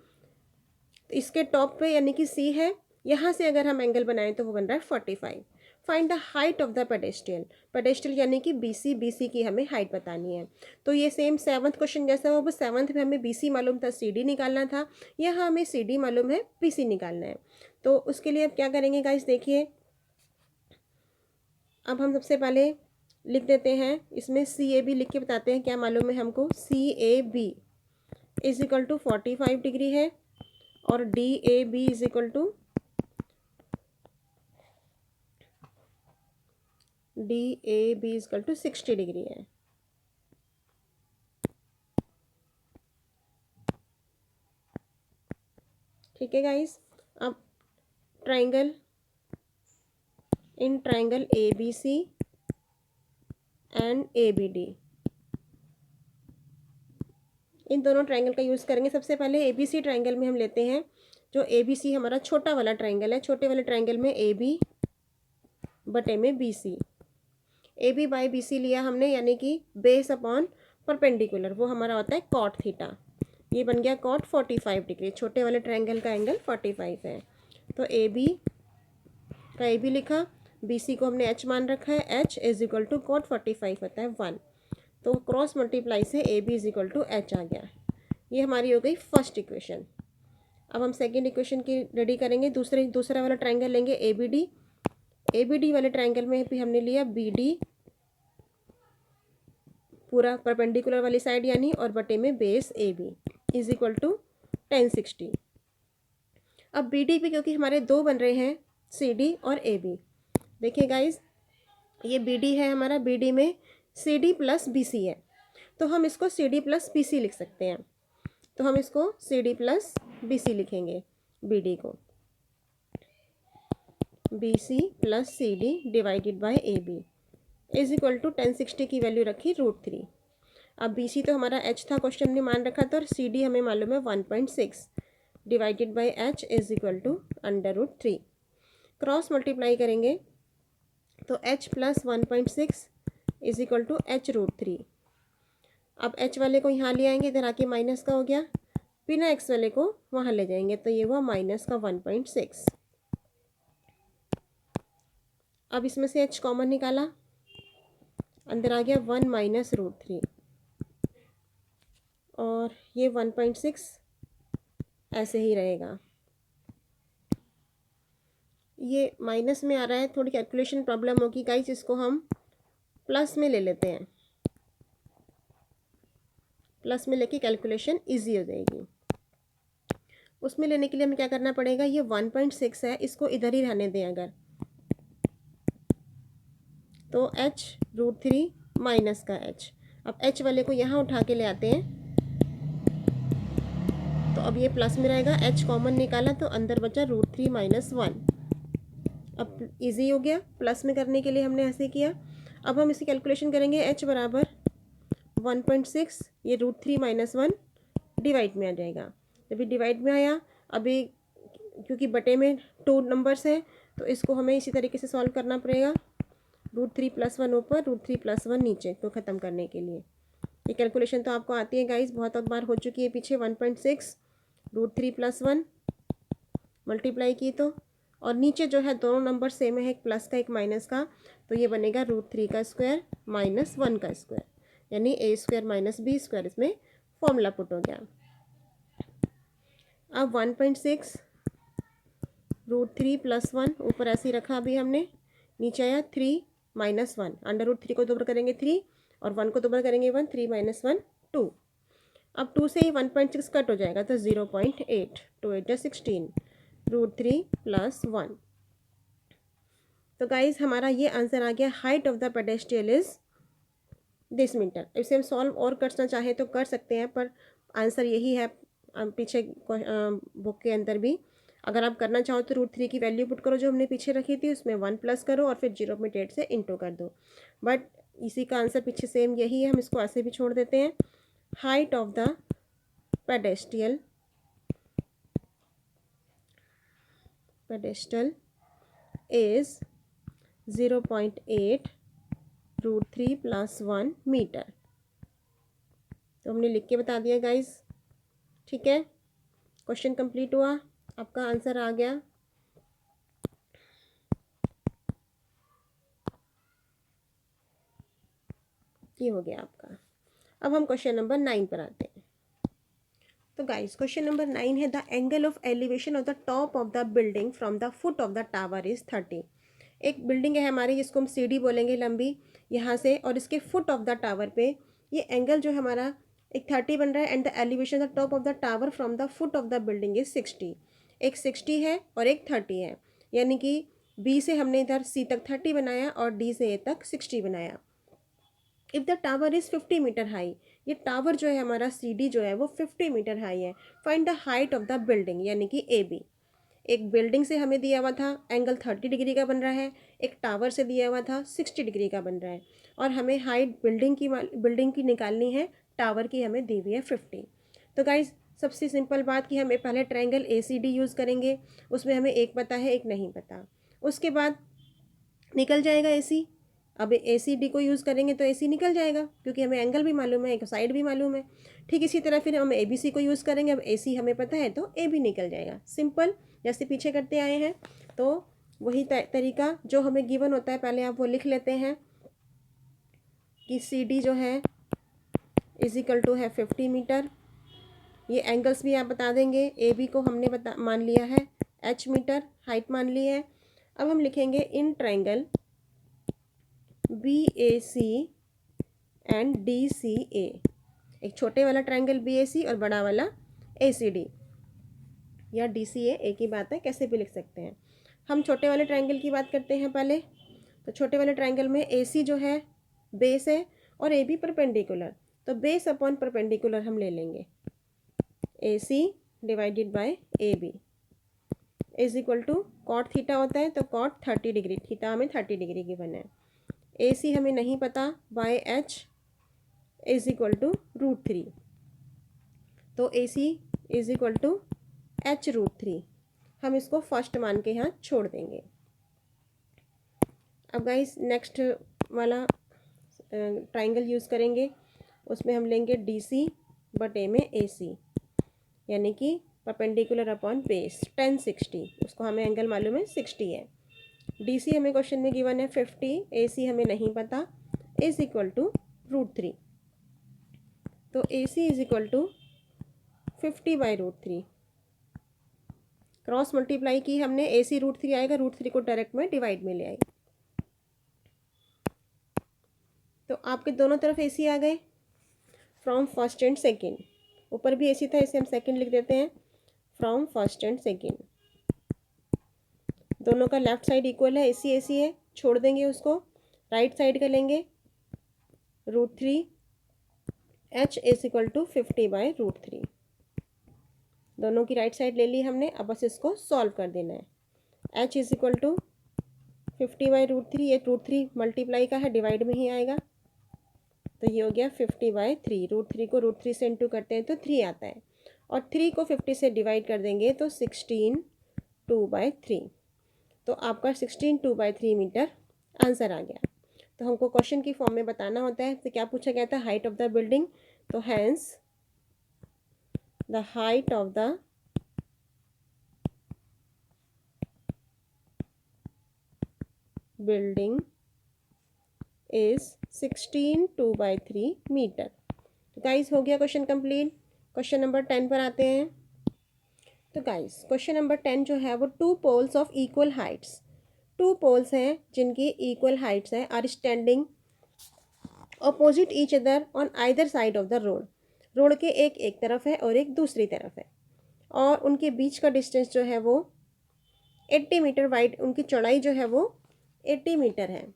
इसके टॉप पे यानी कि सी है, यहाँ से अगर हम एंगल बनाएं तो वो बन रहा है 45। Find the height of the pedestal. Pedestal यानी कि बीसी की हमें हाइट बतानी है। तो ये सेम सेवन्थ क्वेश्चन जैसा हो, बस सेवन्थ में हमें बीसी मालूम था, सीडी निकालना था। यहाँ हमें सीडी मालूम है, बीसी निकालना है। तो उसके लिए अब क्या करेंगे गाइस, देखिए अब हम सबसे पहले लिख देते हैं, इसमें सी ए बी लिख के बताते हैं क्या मालूम है हमको। C A B is equal to 45 degree है और D A B is equal to equal to 60 degree है। ठीक है गाइस, अब triangle in triangle A B C and A B D, इन दोनों ट्राइंगल का यूज़ करेंगे। सबसे पहले ए बी सी ट्राइंगल में हम लेते हैं, जो ए बी सी हमारा छोटा वाला ट्राइंगल है, छोटे वाले ट्राइंगल में ए बी बटे में B C. A B by B C लिया हमने, यानी कि बेस अपॉन परपेंडिकुलर, वो हमारा होता है कॉट थीटा। ये बन गया कॉट 45 डिग्री, छोटे वाले ट्रायंगल का एंगल 45 है। तो ए बी का ए बी लिखा, बी सी को हमने एच मान रखा है, H is equal to cot 45 होता है 1। तो क्रॉस मल्टीप्लाई से A B is equal to H आ गया। ये हमारी हो गई फर्स्ट इक्वेशन। अब हम सेकेंड इक्वेशन की रेडी करेंगे। दूसरा वाला ट्रायंगल लेंगे ए बी डी वाले ट्रायंगल में भी हमने लिया बी डी पूरा परपेंडिकुलर वाली साइड यानी, और बटे में base A B is equal to 1060। अब बी डी पे क्योंकि हमारे दो बन रहे हैं, सी डी और ए बी, देखिए गाइज ये बी डी है हमारा, बी डी में C D plus B C है, तो हम इसको C D plus B C लिख सकते हैं। तो हम इसको C D plus B C लिखेंगे, बी डी को B C plus C D divided by A B is equal to 1060 की वैल्यू रखी √3। अब बी सी तो हमारा एच था, क्वेश्चन में मान रखा था, और सी डी हमें मालूम है 1.6 divided by H is equal to √3। Cross multiply करेंगे तो H plus 1.6 is equal to H √3। अब एच वाले को यहाँ ले आएंगे, इधर आके माइनस का हो गया, बिना एक्स वाले को वहाँ ले जाएंगे तो ये हुआ माइनस का 1.6। अब इसमें से एच कॉमन निकाला, अंदर आ गया 1 माइनस √3, और ये 1.6 ऐसे ही रहेगा। ये माइनस में आ रहा है, थोड़ी कैलकुलेशन प्रॉब्लम होगी गाइस, इसको हम प्लस में ले लेते हैं, प्लस में लेके कैलकुलेशन इजी हो जाएगी। उसमें लेने के लिए हमें क्या करना पड़ेगा, ये 1.6 है, इसको इधर ही रहने दें अगर, तो एच √3 माइनस का एच। अब एच वाले को यहाँ उठा के ले आते हैं, तो अब ये प्लस में रहेगा, एच कॉमन निकाला तो अंदर बचा √3 माइनस 1। अब इजी हो गया, प्लस में करने के लिए हमने ऐसे किया। अब हम इसकी कैलकुलेशन करेंगे, एच बराबर 1.6, ये √3 माइनस 1 डिवाइड में आ जाएगा। जब ये डिवाइड में आया, अभी क्योंकि बटे में 2 नंबर्स हैं तो इसको हमें इसी तरीके से सॉल्व करना पड़ेगा, √3 + 1 ऊपर, √3 + 1 नीचे, तो ख़त्म करने के लिए। ये कैलकुलेशन तो आपको आती है गाइस, बहुत बार हो चुकी है पीछे। 1.6 √3 + 1 मल्टीप्लाई की तो, और नीचे जो है दोनों नंबर सेम है, एक प्लस का एक माइनस का, तो ये बनेगा √3 का स्क्वायर माइनस 1 का स्क्वायर, यानी a² माइनस b², इसमें फॉर्मूला पुट हो गया। अब 1.6 √3 + 1 ऊपर ऐसे ही रखा अभी हमने, नीचे आया 3 माइनस 1, अंडर रूट 3 को 2 बार करेंगे 3 और 1 को 2 बार करेंगे 1, 3 - 1 2। अब 2 से ही 1.6 कट हो जाएगा तो 0.8, 2 8 जा 16, √3 + 1। तो गाइज हमारा ये आंसर आ गया, height of the pedestal is this metre. इसे हम सॉल्व और करना चाहें तो कर सकते हैं, पर आंसर यही है पीछे बुक के अंदर भी। अगर आप करना चाहो तो √3 की वैल्यू पुट करो जो हमने पीछे रखी थी, उसमें 1 प्लस करो और फिर 0.8 से इंटू कर दो। बट इसी का आंसर पीछे सेम यही है, हम इसको ऐसे भी छोड़ देते हैं। Height of the pedestal is 0.8 √3 + 1 metre. तो हमने लिख के बता दिया गाइज, ठीक है। क्वेश्चन कंप्लीट हुआ, आपका आंसर आ गया। ये हो गया आपका। अब हम क्वेश्चन नंबर 9 पर आते हैं। तो गाइस क्वेश्चन नंबर 9 है, the angle of elevation of the top of the building from the foot of the tower is 30। एक बिल्डिंग है हमारी जिसको हम सीढ़ी बोलेंगे लंबी यहाँ से, और इसके फुट ऑफ द टावर पे ये एंगल जो हमारा एक 30 बन रहा है, and the elevation the top of the tower from the foot of the building is 60। एक 60 है और एक 30 है, यानी कि बी से हमने इधर सी तक 30 बनाया और डी से ए तक 60 बनाया। If the tower is 50 metre high, ये टावर जो है हमारा सी डी जो है वो 50 मीटर हाई है। Find the height of the building, यानी कि ए बी। एक बिल्डिंग से हमें दिया हुआ था एंगल 30 डिग्री का बन रहा है, एक टावर से दिया हुआ था 60 डिग्री का बन रहा है, और हमें हाइट बिल्डिंग की निकालनी है, टावर की हमें दी हुई है 50। तो गाइज सबसे सिंपल बात कि हमें पहले triangle A C D use करेंगे, उसमें हमें एक पता है एक नहीं पता, उसके बाद निकल जाएगा ए सी। अब ए सी डी को यूज़ करेंगे तो ए सी निकल जाएगा, क्योंकि हमें एंगल भी मालूम है, एक साइड भी मालूम है। ठीक इसी तरह फिर हम ए बी सी को यूज़ करेंगे, अब ए सी हमें पता है तो ए भी निकल जाएगा। सिंपल, जैसे पीछे करते आए हैं। तो वही तरीका जो हमें गिवन होता है पहले आप वो लिख लेते हैं कि सी डी जो है = है 50 मीटर। ये एंगल्स भी आप बता देंगे, ए बी को हमने मान लिया है h मीटर, हाइट मान ली है। अब हम लिखेंगे in triangle B A C and D C A, एक छोटे वाला ट्रायंगल बी ए सी और बड़ा वाला ए सी डी, या डी सी ए, एक ही बात है, कैसे भी लिख सकते हैं। हम छोटे वाले ट्रायंगल की बात करते हैं पहले। तो छोटे वाले ट्रायंगल में ए सी जो है बेस है और ए बी परपेंडिकुलर, तो बेस अपॉन परपेंडिकुलर हम ले लेंगे। A C divided by A B = cot theta होता है, तो कॉट 30 डिग्री, थीटा हमें 30 डिग्री की बना है। ए सी हमें नहीं पता, बाय एच =√3, तो ए सी h√3, हम इसको फर्स्ट मान के यहाँ छोड़ देंगे। अब गाइस नेक्स्ट वाला ट्रायंगल यूज़ करेंगे, उसमें हम लेंगे डी सी बटे में ए सी, यानी कि परपेंडिकुलर अपॉन बेस 10 60, उसको हमें एंगल मालूम है 60 है। डी सी हमें क्वेश्चन में गिवन है 50, ए सी हमें नहीं पता, √3, तो ए सी = 50/√3। क्रॉस मल्टीप्लाई की हमने, ए सी √3 आएगा, √3 को डायरेक्ट में डिवाइड में ले आई, तो आपके दोनों तरफ ए सी आ गए फ्रॉम फर्स्ट एंड सेकेंड। ऊपर भी ए सी था, इसे हम सेकेंड लिख देते हैं, फ्रॉम फर्स्ट एंड सेकेंड। दोनों का लेफ्ट साइड इक्वल है, ए सी है, छोड़ देंगे उसको, राइट साइड का लेंगे √3, h = 50/√3। दोनों की राइट साइड ले ली हमने, अब बस इसको सॉल्व कर देना है। h = 50/√3, ये √3 मल्टीप्लाई का है, डिवाइड में ही आएगा, तो ये हो गया 50/3। √3 को √3 से इंटू करते हैं तो 3 आता है, और 3 को 50 से डिवाइड कर देंगे तो 16 2/3, तो आपका 16 2/3 मीटर आंसर आ गया। तो हमको क्वेश्चन की फॉर्म में बताना होता है, तो क्या पूछा गया था, हाइट ऑफ द बिल्डिंग, तो hence the height of the building is 16 2/3 metre. तो गाइस हो गया क्वेश्चन कंप्लीट। क्वेश्चन नंबर 10 पर आते हैं। तो गाइस क्वेश्चन नंबर 10 जो है वो 2 poles of equal heights, 2 poles हैं जिनकी इक्वल हाइट्स हैं, are standing opposite each other on either side of the road. Road के एक तरफ है और एक दूसरी तरफ है, और उनके बीच का डिस्टेंस जो है वो 80 मीटर वाइड, उनकी चौड़ाई जो है वो 80 मीटर है।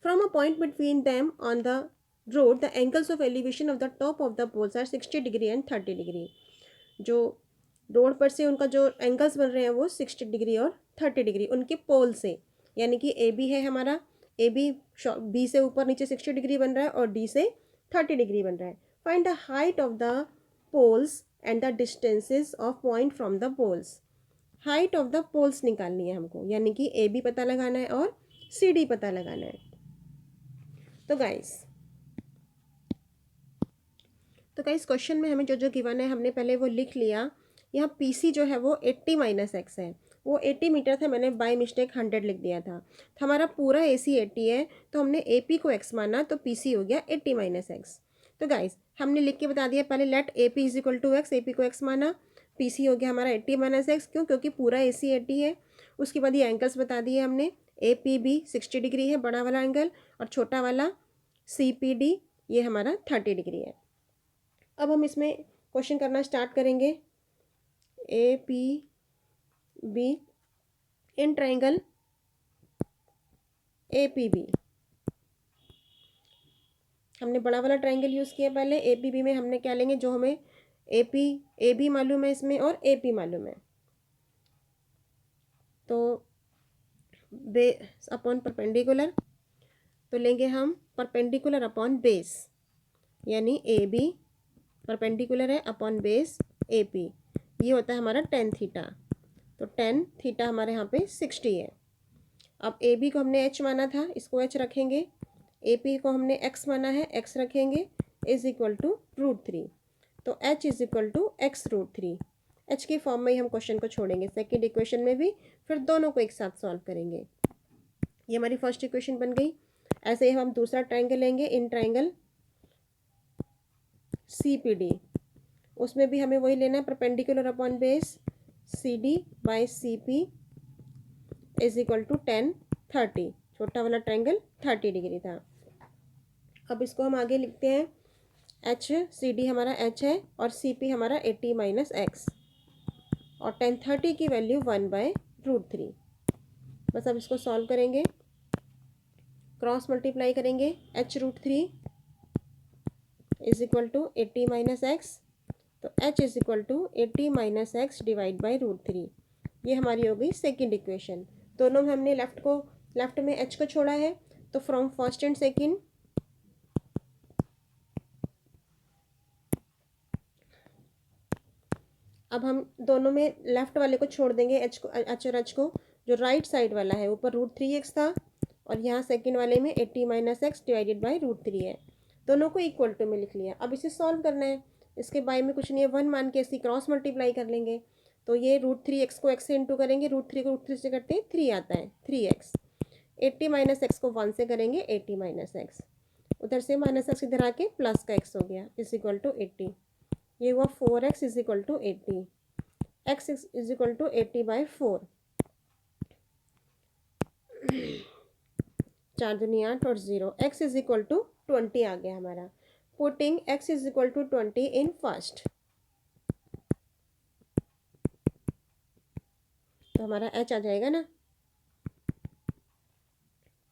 From a point between them on the road the angles of elevation of the top of the poles are 60 degree and 30 degree. जो रोड पर से उनका जो एंगल्स बन रहे हैं वो 60 डिग्री और 30 डिग्री उनके पोल से, यानी कि ए बी है हमारा, ए बी बी से ऊपर नीचे 60 डिग्री बन रहा है और डी से 30 डिग्री बन रहा है। Find the height of the poles and the distances of point from the poles. Height of the poles निकालनी है हमको, यानी कि ए बी पता लगाना है और सी डी पता लगाना है। तो गाइस क्वेश्चन में हमें जो जो गिवन है हमने पहले वो लिख लिया। यहाँ पी सी जो है वो 80 माइनस एक्स है, वो 80 मीटर था, मैंने बाय मिस्टेक 100 लिख दिया था। तो हमारा पूरा ए सी 80 है, तो हमने ए पी को एक्स माना, तो पी सी हो गया 80 माइनस एक्स। तो गाइस हमने लिख के बता दिया पहले, let A P is equal to X, A P को एक्स माना, पी सी हो गया हमारा 80 माइनस एक्स। क्यों? क्योंकि पूरा ए सी 80 है। उसके बाद ये एंगल्स बता दिए हमने, ए पी बी 60 डिग्री है बड़ा वाला एंगल, और छोटा वाला सी पी डी ये हमारा 30 डिग्री है। अब हम इसमें क्वेश्चन करना स्टार्ट करेंगे। A P B in triangle A P B, हमने बड़ा वाला ट्राइंगल यूज़ किया पहले। ए पी बी में हमने क्या लेंगे, जो हमें ए बी मालूम है इसमें और ए पी मालूम है, तो बेस अपॉन परपेंडिकुलर, तो लेंगे हम परपेंडिकुलर अपॉन बेस, यानी ए बी परपेंडिकुलर है अपॉन बेस ए पी, ये होता है हमारा टेन थीटा। तो टेन थीटा हमारे यहाँ पे 60 है। अब ए बी को हमने एच माना था, इसको एच रखेंगे, ए पी को हमने एक्स माना है, एक्स रखेंगे, इज इक्वल टू √3। तो H is equal to X √3। H की फॉर्म में ही हम क्वेश्चन को छोड़ेंगे, सेकेंड इक्वेशन में भी, फिर दोनों को एक साथ सॉल्व करेंगे। ये हमारी फर्स्ट इक्वेशन बन गई। ऐसे ही हम दूसरा ट्राइंगल लेंगे, in triangle C P D, उसमें भी हमें वही लेना है, perpendicular upon base C D by C P is equal to 10 30। छोटा वाला ट्राइंगल 30 डिग्री था। अब इसको हम आगे लिखते हैं, एच सी डी हमारा एच है और सी पी हमारा 80 माइनस एक्स, और 10 30 की वैल्यू 1/√3। बस अब इसको सॉल्व करेंगे, क्रॉस मल्टीप्लाई करेंगे, h√3 is equal to 80 minus X, तो h is equal to 80 minus X divide by √3। ये हमारी हो गई सेकेंड इक्वेशन। दोनों में हमने लेफ्ट में h को छोड़ा है, तो फ्रॉम फर्स्ट एंड सेकेंड अब हम दोनों में लेफ्ट वाले को छोड़ देंगे, h और h को। जो राइट साइड वाला है ऊपर √3x था, और यहाँ सेकेंड वाले में 80 माइनस एक्स डिवाइडेड बाई √3 है। दोनों को इक्वल टू में लिख लिया। अब इसे सॉल्व करना है, इसके बाई में कुछ नहीं है, 1 मान के इसी क्रॉस मल्टीप्लाई कर लेंगे। तो ये √3x को x से इंटू करेंगे, √3 को √3 से करते हैं 3 आता है, 3x। 80 माइनस एक्स को 1 से करेंगे, 80 माइनस एक्स, उधर से माइनस एक्स इधर आके प्लस का x हो गया, इज इक्वल टू 80। ये हुआ 4x is equal to 80, x is equal to 80/4, 4 दूनी 8 और 0, x इज इक्वल टू 20 आ गया हमारा। Putting x is equal to 20 in first, तो हमारा h आ जाएगा ना।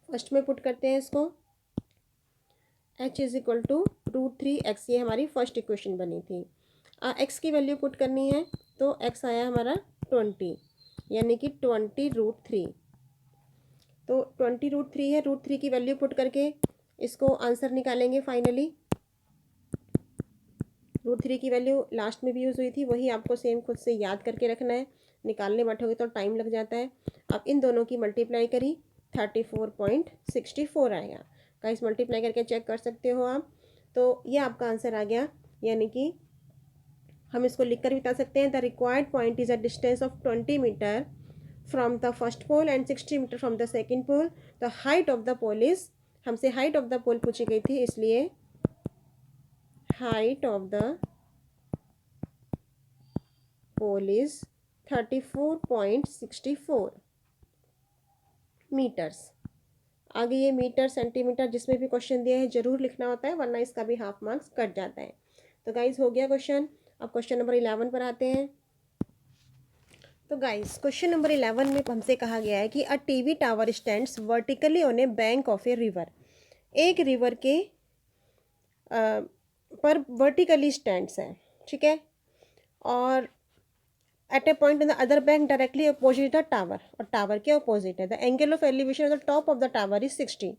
फर्स्ट में पुट करते हैं इसको, h is equal to √3x, ये हमारी फर्स्ट इक्वेशन बनी थी। x की वैल्यू पुट करनी है, तो x आया हमारा 20, यानी कि 20√3। तो 20√3 है, √3 की वैल्यू पुट करके इसको आंसर निकालेंगे फाइनली। √3 की वैल्यू लास्ट में भी यूज़ हुई थी, वही आपको सेम खुद से याद करके रखना है, निकालने बैठोगे तो टाइम लग जाता है। अब इन दोनों की मल्टीप्लाई करी, 34.64 आएगा। गाइस मल्टीप्लाई करके चेक कर सकते हो आप। तो ये आपका आंसर आ गया, यानी कि हम इसको लिख कर बता सकते हैं, the required point is a distance of 20 metre from the first pole and 60 metre from the second pole. The height of the pole is, हमसे हाइट ऑफ द पोल पूछी गई थी, इसलिए height of the pole is 34.64 metres. आगे ये मीटर सेंटीमीटर जिसमें भी क्वेश्चन दिया है ज़रूर लिखना होता है, वरना इसका भी हाफ मार्क्स कट जाता है। तो गाइज हो गया क्वेश्चन। अब क्वेश्चन नंबर 11 पर आते हैं। तो गाइस क्वेश्चन नंबर 11 में हमसे कहा गया है कि a TV tower stands vertically on a bank of a river. एक रिवर के पर वर्टिकली स्टैंड्स हैं, ठीक है, और at a point in the other bank directly opposite the tower, और टावर के अपोजिट है। The angle of elevation of the top of the tower is 60।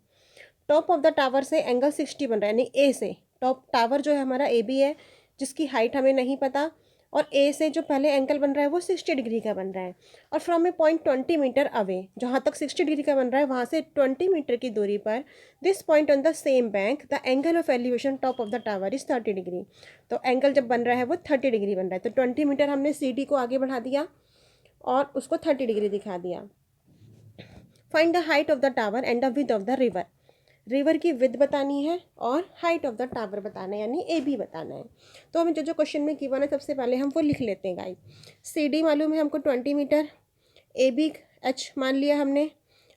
Top of the tower से एंगल 60 बन रहा है, यानी ए से टॉप टावर जो है हमारा ए बी है, जिसकी हाइट हमें नहीं पता, और ए से जो पहले एंगल बन रहा है वो 60 डिग्री का बन रहा है। और from a point 20 metre away, जहाँ तक 60 डिग्री का बन रहा है वहाँ से 20 मीटर की दूरी पर, this point on the same bank the angle of elevation top of the tower is 30 degree. तो एंगल जब बन रहा है वो 30 डिग्री बन रहा है। तो 20 मीटर हमने सी डी को आगे बढ़ा दिया और उसको 30 डिग्री दिखा दिया। Find the height of the tower and the width of the river. River की विड्थ बतानी है और हाइट ऑफ द टावर बताना है, यानी ए बी बताना है। तो हमें जो जो क्वेश्चन में गिवन है सबसे पहले हम वो लिख लेते हैं गाइस। सी डी मालूम है हमको 20 मीटर, ए बी एच मान लिया हमने।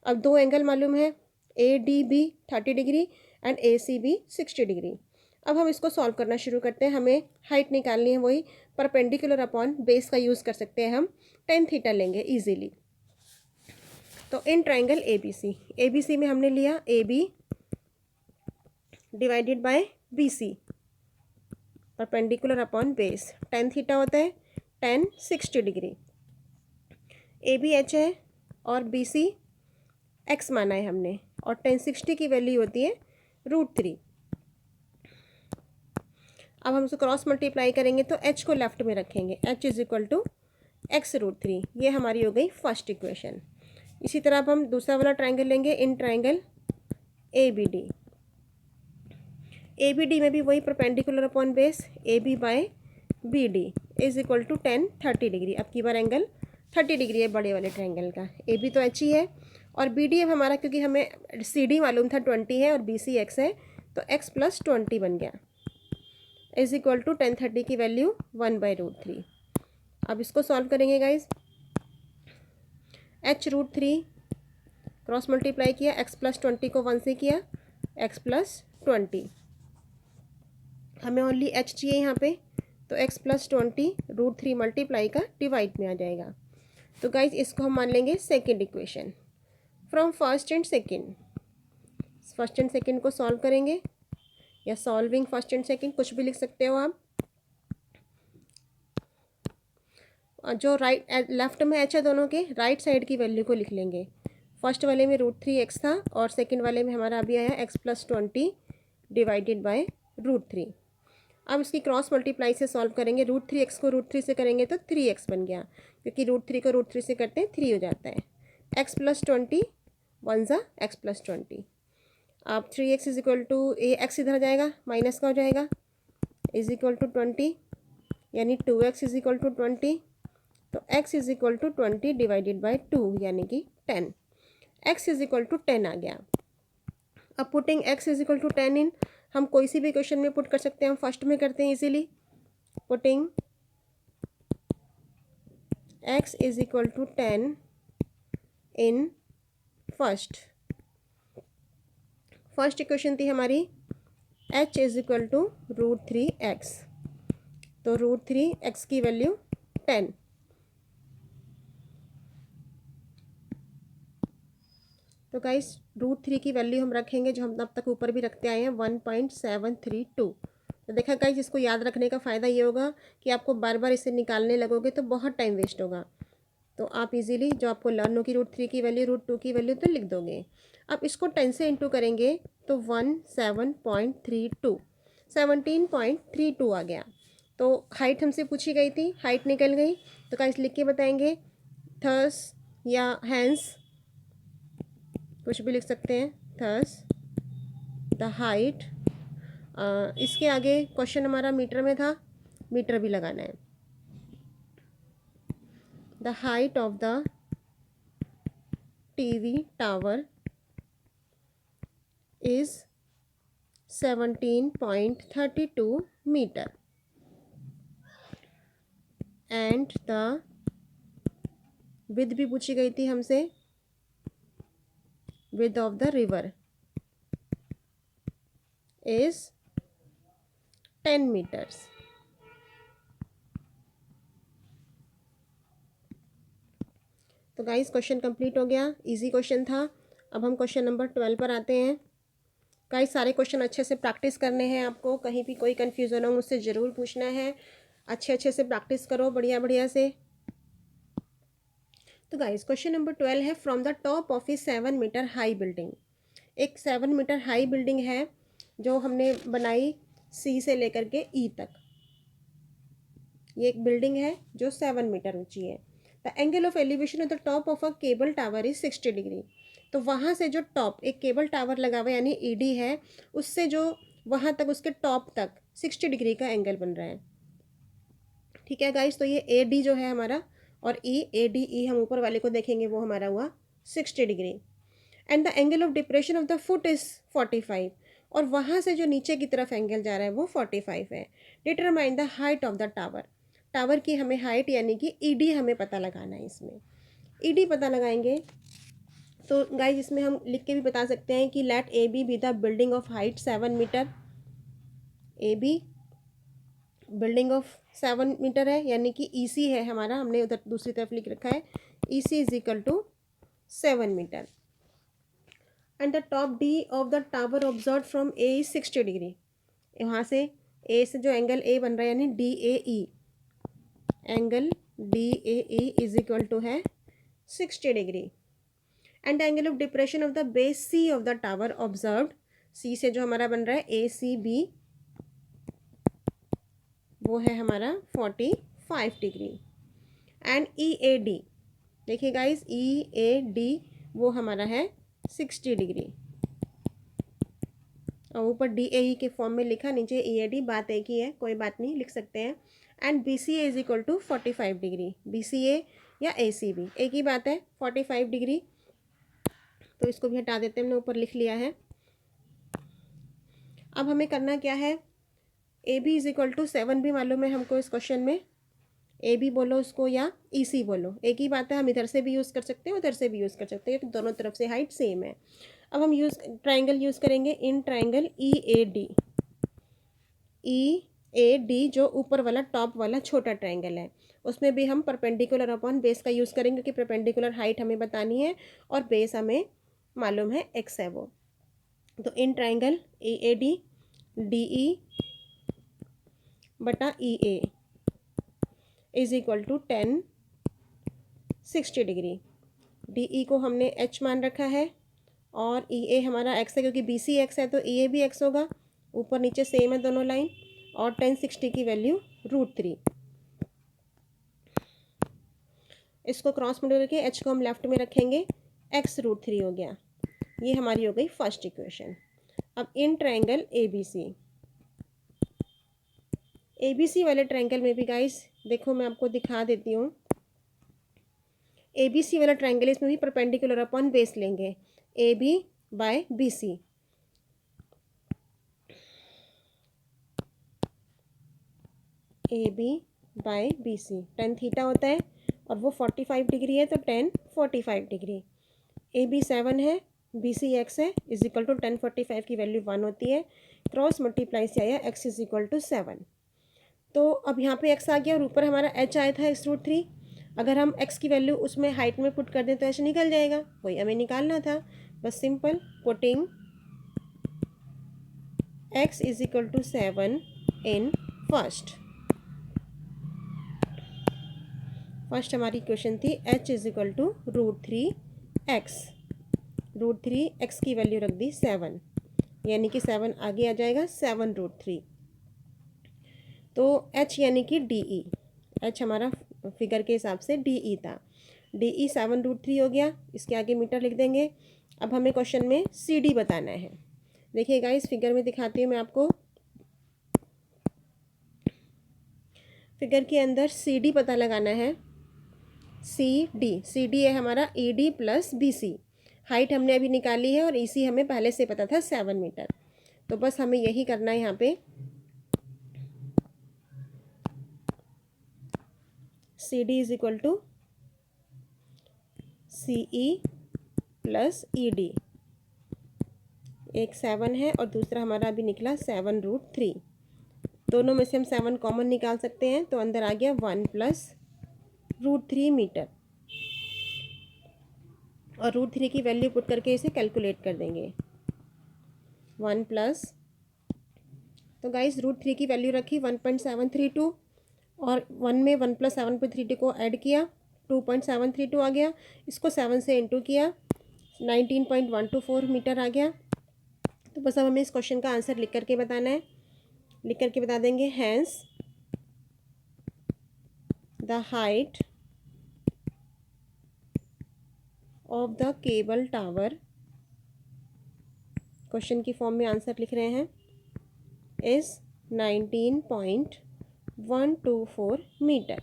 अब दो एंगल मालूम है, A D B 30 degree and A C B 60 degree. अब हम इसको सॉल्व करना शुरू करते हैं। हमें हाइट निकालनी है, वही परपेंडिकुलर अपॉन बेस का यूज़ कर सकते हैं हम, टेन थीटा लेंगे ईजिली। तो इन ट्राइंगल ए बी सी में हमने लिया A B divided by B C, perpendicular upon base, tan theta होता है, tan 60 degree. A B H है और बी सी एक्स माना है हमने, और टेन 60 की वैल्यू होती है √3। अब हम उसको क्रॉस मल्टीप्लाई करेंगे तो एच को लेफ्ट में रखेंगे, H is equal to X √3। ये हमारी हो गई फर्स्ट इक्वेशन। इसी तरह अब हम दूसरा वाला ट्राइंगल लेंगे, in triangle A B D. A B D में भी वही perpendicular upon base A B by B D is equal to 10 30 degree. अब की बार एंगल 30 डिग्री है बड़े वाले ट्राइंगल का। ए बी तो एच ही है और बी डी अब हमारा, क्योंकि हमें सी डी मालूम था 20 है और बी सी एक्स है, तो एक्स प्लस 20 बन गया इज इक्वल टू 10 30 की वैल्यू 1/√3। अब इसको सॉल्व करेंगे गाइज। एच √3 क्रॉस मल्टीप्लाई किया, एक्स प्लस 20 को 1 से किया, एक्स प्लस 20। हमें ओनली एच चाहिए यहाँ पे, तो एक्स प्लस 20 √3 मल्टीप्लाई का डिवाइड में आ जाएगा। तो गाइज इसको हम मान लेंगे second equation. From first and second को सॉल्व करेंगे, या सॉल्विंग फर्स्ट एंड सेकेंड कुछ भी लिख सकते हो आप। जो राइट लेफ्ट में एच है दोनों के, राइट साइड की वैल्यू को लिख लेंगे। फर्स्ट वाले में √3 एक्स था और सेकेंड वाले में हमारा अभी आया एक्स प्लस 20 डिवाइडेड बाय √3। अब इसकी क्रॉस मल्टीप्लाई से सॉल्व करेंगे। √3 एक्स को √3 से करेंगे तो 3x बन गया, क्योंकि √3 को √3 से करते हैं 3 हो जाता है। एक्स प्लस 20 1 ज़ा एक्स प्लस 20। अब 3x is equal to A X इधर आ जाएगा, माइनस का हो जाएगा, इज इक्वल टू 20, यानी 2x इज इक्वल टू 20। तो x is equal to 20 divided by 2 यानी कि 10। x इज इक्वल टू 10 आ गया। अब putting x is equal to 10 in, हम कोई सी भी क्वेश्चन में पुट कर सकते हैं। हम फर्स्ट में करते हैं easily, putting x is equal to 10 in first equation थी हमारी h is equal to √3x, तो √3x की वैल्यू 10। तो गाइस √3 की वैल्यू हम रखेंगे जो हम अब तक ऊपर भी रखते आए हैं 1.732। तो देखा गाइस, इसको याद रखने का फ़ायदा ये होगा कि आपको बार बार इसे निकालने लगोगे तो बहुत टाइम वेस्ट होगा। तो आप इजीली जो आपको लर्न होगी √3 की वैल्यू, √2 की वैल्यू तो लिख दोगे। अब इसको 10 से इंटू करेंगे तो 17.32 आ गया। तो हाइट हमसे पूछी गई थी, हाइट निकल गई। तो गाइस लिख के बताएंगे, थर्स या हैंस कुछ भी लिख सकते हैं, थर्स द हाइट। इसके आगे क्वेश्चन हमारा मीटर में था, मीटर भी लगाना है। The height of the TV tower is 17.32 metre and the width भी पूछी गई थी हमसे, width of the river is 10 meters। तो गाइस क्वेश्चन कंप्लीट हो गया, इजी क्वेश्चन था। अब हम क्वेश्चन नंबर 12 पर आते हैं। गाइस सारे क्वेश्चन अच्छे से प्रैक्टिस करने हैं आपको, कहीं भी कोई कन्फ्यूज़न हो मुझसे ज़रूर पूछना है। अच्छे अच्छे से प्रैक्टिस करो, बढ़िया बढ़िया से। तो गाइस क्वेश्चन नंबर 12 है, from the top of a 7 metre high building. एक 7 मीटर हाई बिल्डिंग है जो हमने बनाई सी से लेकर के ई तक। ये एक बिल्डिंग है जो 7 मीटर ऊंची है। The angle of elevation of the top of a cable tower is 60 degree. तो वहाँ से जो टॉप एक केबल टावर लगा हुआ यानी ईडी है, उससे जो वहाँ तक उसके टॉप तक 60 डिग्री का एंगल बन रहा है। ठीक है गाइस, तो ये ए डी जो है हमारा, और ई ए डी ई हम ऊपर वाले को देखेंगे वो हमारा हुआ 60 degree. And the angle of depression of the foot is 45। और वहाँ से जो नीचे की तरफ एंगल जा रहा है वो 45 है। Determine the height of the tower. Tower की हमें हाइट यानी कि ईडी हमें पता लगाना है। इसमें ईडी पता लगाएंगे तो गाइस इसमें हम लिख के भी बता सकते हैं कि let A B the building of height 7 metre. A B building of 7 metre है, यानी कि ई सी है हमारा, हमने उधर दूसरी तरफ लिख रखा है E C is equal to 7 metre. And the top D of the tower observe from A is 60 degree. वहाँ से ए से जो एंगल ए बन रहा है यानी D A E, angle D A E is equal to है 60 degree. And the angle of depression of the base C of the tower observed, C से जो हमारा बन रहा है ए सी बी, वो है हमारा 45 degree. And E A D, देखिए गाइस ई ए डी वो हमारा है 60 डिग्री। और ऊपर डी ए ई के फॉर्म में लिखा, नीचे ई ए डी, बात एक ही है, कोई बात नहीं, लिख सकते हैं। And B C A is equal to 45 degree. B C A या ए सी बी एक ही बात है, 45 डिग्री। तो इसको भी हटा देते हैं, हमने ऊपर लिख लिया है। अब हमें करना क्या है, A B is equal to 7 भी मालूम है हमको इस क्वेश्चन में। ए बी बोलो उसको या ई सी बोलो, एक ही बात है, हम इधर से भी यूज़ कर सकते हैं उधर से भी यूज़ कर सकते हैं, क्योंकि दोनों तरफ से हाइट सेम है। अब हम ट्राइंगल यूज़ करेंगे, इन triangle E A D. E A D जो ऊपर वाला टॉप वाला छोटा ट्राइंगल है, उसमें भी हम परपेंडिकुलर अपॉन बेस का यूज़ करेंगे, क्योंकि परपेंडिकुलर हाइट हमें बतानी है और बेस हमें मालूम है एक्स है वो। तो in triangle E A D D E बटा E A is equal to 10 60 degree. D E को हमने एच मान रखा है और ई ए हमारा एक्स है, क्योंकि बी सी एक्स है तो ई ए भी एक्स होगा, ऊपर नीचे सेम है दोनों लाइन। और 10 60 की वैल्यू √3। इसको क्रॉस मल्टीप्लाई करके एच को हम लेफ्ट में रखेंगे, एक्स √3 हो गया। ये हमारी हो गई फर्स्ट इक्वेशन। अब in triangle A B C, A B C वाले ट्राइंगल में भी गाइस देखो मैं आपको दिखा देती हूँ। ए बी सी वाला ट्राइंगल, इसमें भी परपेंडिकुलर अपॉन बेस लेंगे, A B by B C. A B by B C 10 theta होता है और वो 45 डिग्री है, तो 10 45 डिग्री। ए बी 7 है, बी सी एक्स है, इज इक्वल टू 10 45 की वैल्यू 1 होती है। क्रॉस मल्टीप्लाई से आया एक्स इज इक्वल टू 7। तो अब यहाँ पे एक्स आ गया और ऊपर हमारा एच आया था x√3। अगर हम एक्स की वैल्यू उसमें हाइट में पुट कर दें तो एच निकल जाएगा, वही हमें निकालना था। बस simple putting x is equal to 7 in first हमारी क्वेश्चन थी h is equal to √3x। √3x की वैल्यू रख दी 7, यानी कि 7 आगे आ जाएगा 7√3। तो h यानी कि डी ई, h हमारा फिगर के हिसाब से डी ई था, डी ई 7√3 हो गया। इसके आगे मीटर लिख देंगे। अब हमें क्वेश्चन में सी डी बताना है। देखिएगा इस फिगर में दिखाती हूँ मैं आपको। फिगर के अंदर सी डी पता लगाना है। सी डी है हमारा E D plus B C. Height हमने अभी निकाली है और ई सी हमें पहले से पता था 7 मीटर। तो बस हमें यही करना है यहाँ पे। C D is equal to C E plus E D. एक 7 है और दूसरा हमारा अभी निकला 7√3। दोनों में से हम 7 कॉमन निकाल सकते हैं, तो अंदर आ गया 1 प्लस √3 मीटर। और √3 की वैल्यू पुट करके इसे कैलकुलेट कर देंगे। 1 प्लस, तो गाइस √3 की वैल्यू रखी 1.732 और 1 में 1 प्लस 7.32 को ऐड किया 2.732 आ गया। इसको 7 से इंटू किया 19.124 मीटर आ गया। तो बस अब हमें इस क्वेश्चन का आंसर लिख करके बताना है। लिख करके बता देंगे, hence the height of the cable tower, question की फॉर्म में आंसर लिख रहे हैं, इज़ 19.124 मीटर।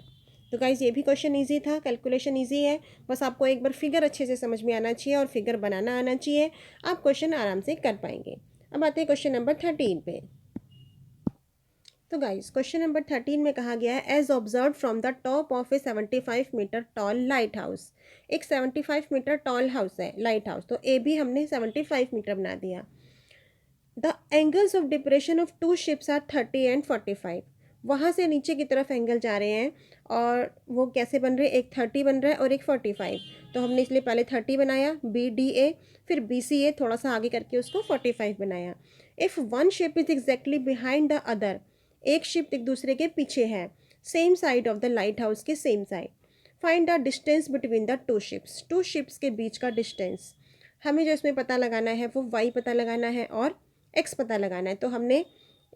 तो गाइज ये भी क्वेश्चन इजी था, कैलकुलेशन इजी है, बस आपको एक बार फिगर अच्छे से समझ में आना चाहिए और फिगर बनाना आना चाहिए, आप क्वेश्चन आराम से कर पाएंगे। अब आते हैं क्वेश्चन नंबर 13 पे। तो गाइस क्वेश्चन नंबर 13 में कहा गया है, as observe from the top of a 75 metre tall light house. एक 75 मीटर टॉल हाउस है, लाइट हाउस, तो ए भी हमने 75 मीटर बना दिया। The angles of depression of two ships are 30 and 45। वहाँ से नीचे की तरफ एंगल जा रहे हैं और वो कैसे बन रहे हैं, एक 30 बन रहा है और एक 45। तो हमने इसलिए पहले 30 बनाया, बी डी ए, फिर बी सी ए, थोड़ा सा आगे करके उसको 45 बनाया। If one ship is exactly behind the other, एक शिप एक दूसरे के पीछे है, same side of the lighthouse के same side, find the distance between the two ships. Two ships के बीच का डिस्टेंस हमें जो इसमें पता लगाना है वो वाई पता लगाना है और एक्स पता लगाना है। तो हमने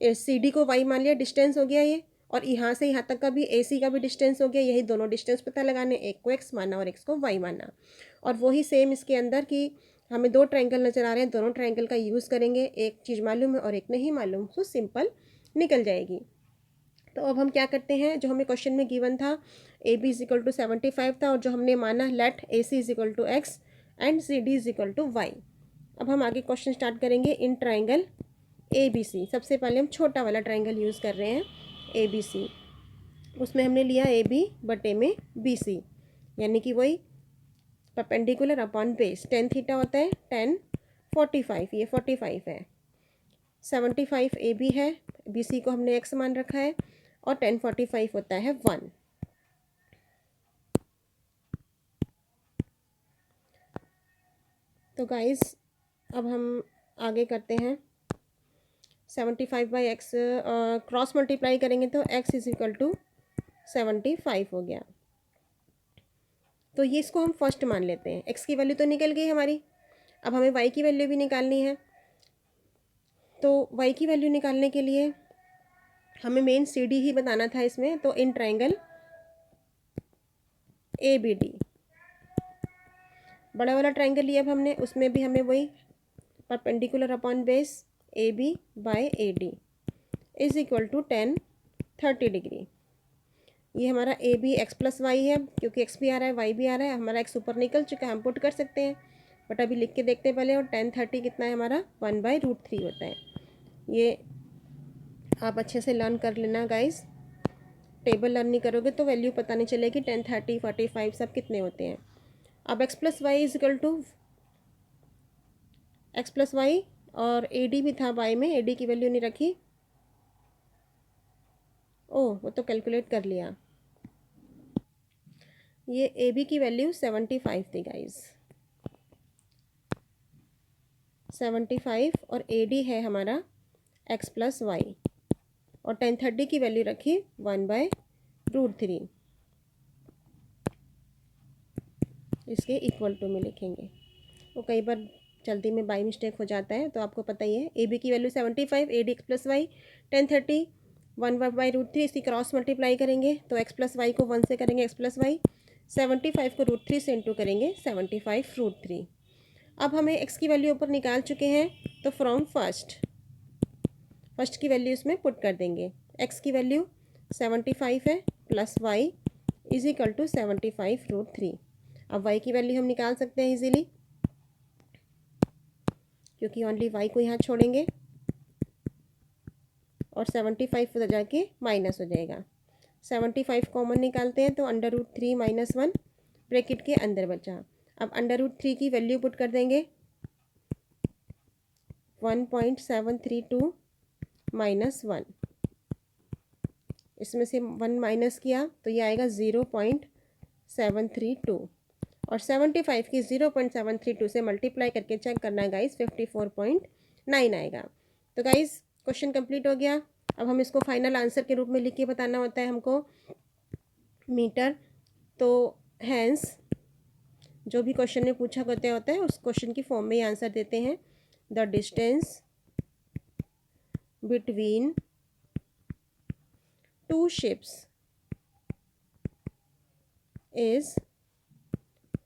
सी डी को वाई मान लिया, डिस्टेंस हो गया ये, और यहाँ से यहाँ तक का भी ए सी का भी डिस्टेंस हो गया, यही दोनों डिस्टेंस पता लगाने, एक को एक्स माना और एक्स को वाई माना। और वही सेम इसके अंदर कि हमें दो ट्रायंगल नज़र आ रहे हैं, दोनों ट्रायंगल का यूज़ करेंगे, एक चीज़ मालूम है और एक नहीं मालूम, तो सिंपल निकल जाएगी। तो अब हम क्या करते हैं, जो हमें क्वेश्चन में गिवन था A B is equal to 75 था, और जो हमने माना let A C is equal to X and C D is equal to Y. अब हम आगे क्वेश्चन स्टार्ट करेंगे इन ट्राइंगल ए बी सी। सबसे पहले हम छोटा वाला ट्राइंगल यूज़ कर रहे हैं, ए बी सी। उसमें हमने लिया ए बी बटे में बी सी, यानी कि वही परपेंडिकुलर अपॉन बेस। 10 थीटा होता है 10 45, ये 45 है। 75 ए बी है, बी सी को हमने एक्स मान रखा है, और 10 45 होता है 1। तो गाइस अब हम आगे करते हैं, 75 बाई एक्स क्रॉस मल्टीप्लाई करेंगे तो एक्स इज इक्वल टू 75 हो गया। तो ये इसको हम फर्स्ट मान लेते हैं, एक्स की वैल्यू तो निकल गई हमारी। अब हमें वाई की वैल्यू भी निकालनी है, तो वाई की वैल्यू निकालने के लिए हमें मेन सी डी ही बताना था इसमें। तो in triangle A B D, बड़ा वाला ट्राइंगल लिया अब हमने, उसमें भी हमें वही perpendicular upon base A B by A D is equal to 10 30 degree. ये हमारा A B X plus Y है, क्योंकि एक्स भी आ रहा है वाई भी आ रहा है, हमारा एक्स ऊपर निकल चुका है, हम पुट कर सकते हैं, बट अभी लिख के देखते हैं पहले। और 10 30 कितना है हमारा, 1/√3 होता है। ये आप अच्छे से लर्न कर लेना गाइस, टेबल लर्न नहीं करोगे तो वैल्यू पता नहीं चलेगी 10 30 45 सब कितने होते हैं। अब X plus Y is equal to X plus Y, और ए डी भी था वाई में, ए डी की वैल्यू नहीं रखी, ओह वो तो कैलकुलेट कर लिया। ये ए बी की वैल्यू 75 थी गाइस, 75, और ए डी है हमारा एक्स प्लस वाई, और 10 30 की वैल्यू रखी 1/√3, इसके इक्वल टू में लिखेंगे। वो कई बार जल्दी में बाई मिस्टेक हो जाता है, तो आपको पता ही है। ए बी की value 75, A D X plus Y, 10 30 1/√3, इसकी क्रॉस मल्टीप्लाई करेंगे तो एक्स प्लस वाई को 1 से करेंगे एक्स प्लस वाई, 75 को √3 से इंटू करेंगे 75√3। अब हमें एक्स की वैल्यू ऊपर निकाल चुके हैं, तो फ्रॉम फर्स्ट की वैल्यू इसमें पुट कर देंगे। एक्स की वैल्यू 75 है plus Y is equal to 75√3। अब वाई की वैल्यू हम निकाल सकते हैं इजीली, क्योंकि ओनली वाई को यहाँ छोड़ेंगे और 75 उधर जाके माइनस हो जाएगा। 75 कॉमन निकालते हैं तो √3 - 1 ब्रैकेट के अंदर बचा। अब √3 की वैल्यू पुट कर देंगे, 1.732 - 1, इसमें से 1 माइनस किया तो ये आएगा 0.732, और 75 की 0.732 से मल्टीप्लाई करके चेक करना है गाइस, 54.9 आएगा। तो गाइस क्वेश्चन कंप्लीट हो गया। अब हम इसको फाइनल आंसर के रूप में लिख के बताना होता है हमको मीटर। तो हैंस जो भी क्वेश्चन में पूछा होता है उस क्वेश्चन की फॉर्म में ही आंसर देते हैं। The distance between two ships is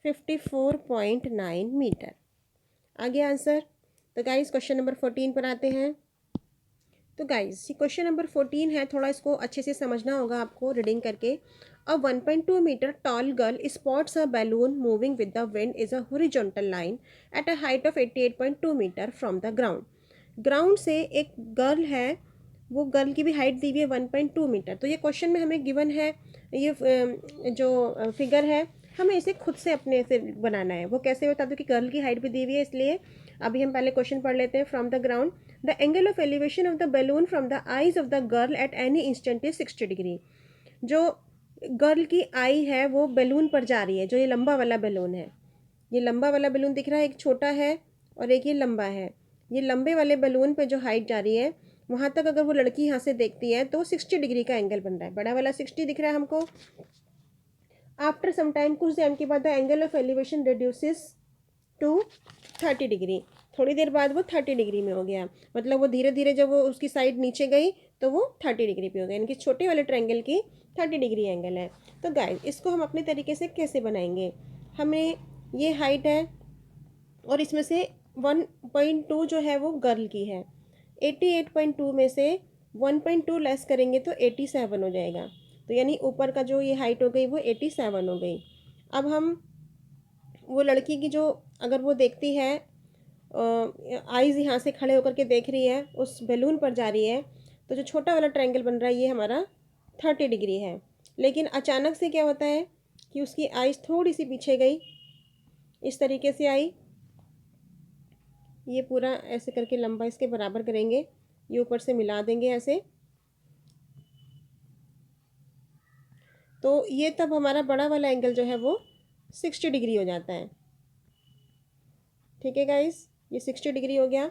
54.9 metre. आगे आंसर। तो गाइस क्वेश्चन नंबर 14 पर आते हैं। तो गाइस ये क्वेश्चन नंबर 14 है, थोड़ा इसको अच्छे से समझना होगा आपको रीडिंग करके। A 1.2 metre tall girl spots a balloon moving with the wind is a horizontal line at a height of 88.2 metre from the ground. Ground से एक गर्ल है, वो गर्ल की भी हाइट दी हुई है 1.2 मीटर। तो ये क्वेश्चन में हमें गिवन है, ये जो फिगर है हमें इसे खुद से अपने से बनाना है। वो कैसे बता दो कि गर्ल की हाइट भी दी हुई है, इसलिए अभी हम पहले क्वेश्चन पढ़ लेते हैं। From the ground the angle of elevation of the balloon from the eyes of the girl at any instant is 60 degree. जो गर्ल की आई है वो बैलून पर जा रही है, जो ये लंबा वाला बैलून है, ये लंबा वाला बैलून दिख रहा है, एक छोटा है और एक ये लंबा है। ये लंबे वाले बैलून पे जो हाइट जा रही है वहाँ तक अगर वो लड़की यहाँ से देखती है तो 60 डिग्री का एंगल बन रहा है। बड़ा वाला 60 दिख रहा है हमको। आफ्टर सम टाइम, कुछ टाइम के बाद, the angle of elevation reduces to 30 degree. थोड़ी देर बाद वो 30 डिग्री में हो गया, मतलब वो धीरे धीरे जब वो उसकी साइड नीचे गई तो वो 30 डिग्री पे हो गया, यानी कि छोटे वाले ट्रायंगल की 30 डिग्री एंगल है। तो गाइस इसको हम अपने तरीके से कैसे बनाएंगे। हमें ये हाइट है और इसमें से 1.2 जो है वो गर्ल की है। 88.2 में से 1.2 लेस करेंगे तो 87 हो जाएगा। तो यानी ऊपर का जो ये हाइट हो गई वो 87 हो गई। अब हम वो लड़की की जो, अगर वो देखती है आईज़ यहाँ से खड़े होकर के देख रही है, उस बैलून पर जा रही है, तो जो छोटा वाला ट्रायंगल बन रहा है ये हमारा 30 डिग्री है। लेकिन अचानक से क्या होता है कि उसकी आईज़ थोड़ी सी पीछे गई, इस तरीके से आई, ये पूरा ऐसे करके लंबा इसके बराबर करेंगे, ये ऊपर से मिला देंगे ऐसे। तो ये तब हमारा बड़ा वाला एंगल जो है वो 60 डिग्री हो जाता है। ठीक है गाइस, ये 60 डिग्री हो गया।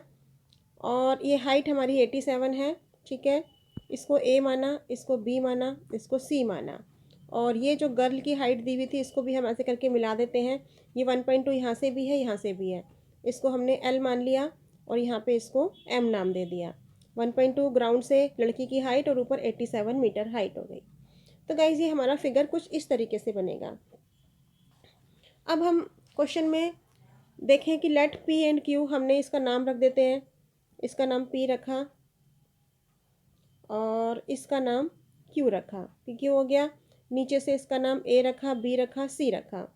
और ये हाइट हमारी 87 है। ठीक है, इसको ए माना, इसको बी माना, इसको सी माना। और ये जो गर्ल की हाइट दी हुई थी इसको भी हम ऐसे करके मिला देते हैं। ये 1.2 यहाँ से भी है, यहाँ से भी है, इसको हमने एल मान लिया और यहाँ पे इसको एम नाम दे दिया। 1.2 ग्राउंड से लड़की की हाइट और ऊपर 87 मीटर हाइट हो गई। तो गाइज ये हमारा फिगर कुछ इस तरीके से बनेगा। अब हम क्वेश्चन में देखें कि लेट पी एंड क्यू, हमने इसका नाम रख देते हैं। इसका नाम पी रखा और इसका नाम क्यू रखा। पी क्यू हो गया। नीचे से इसका नाम ए रखा, बी रखा, सी रखा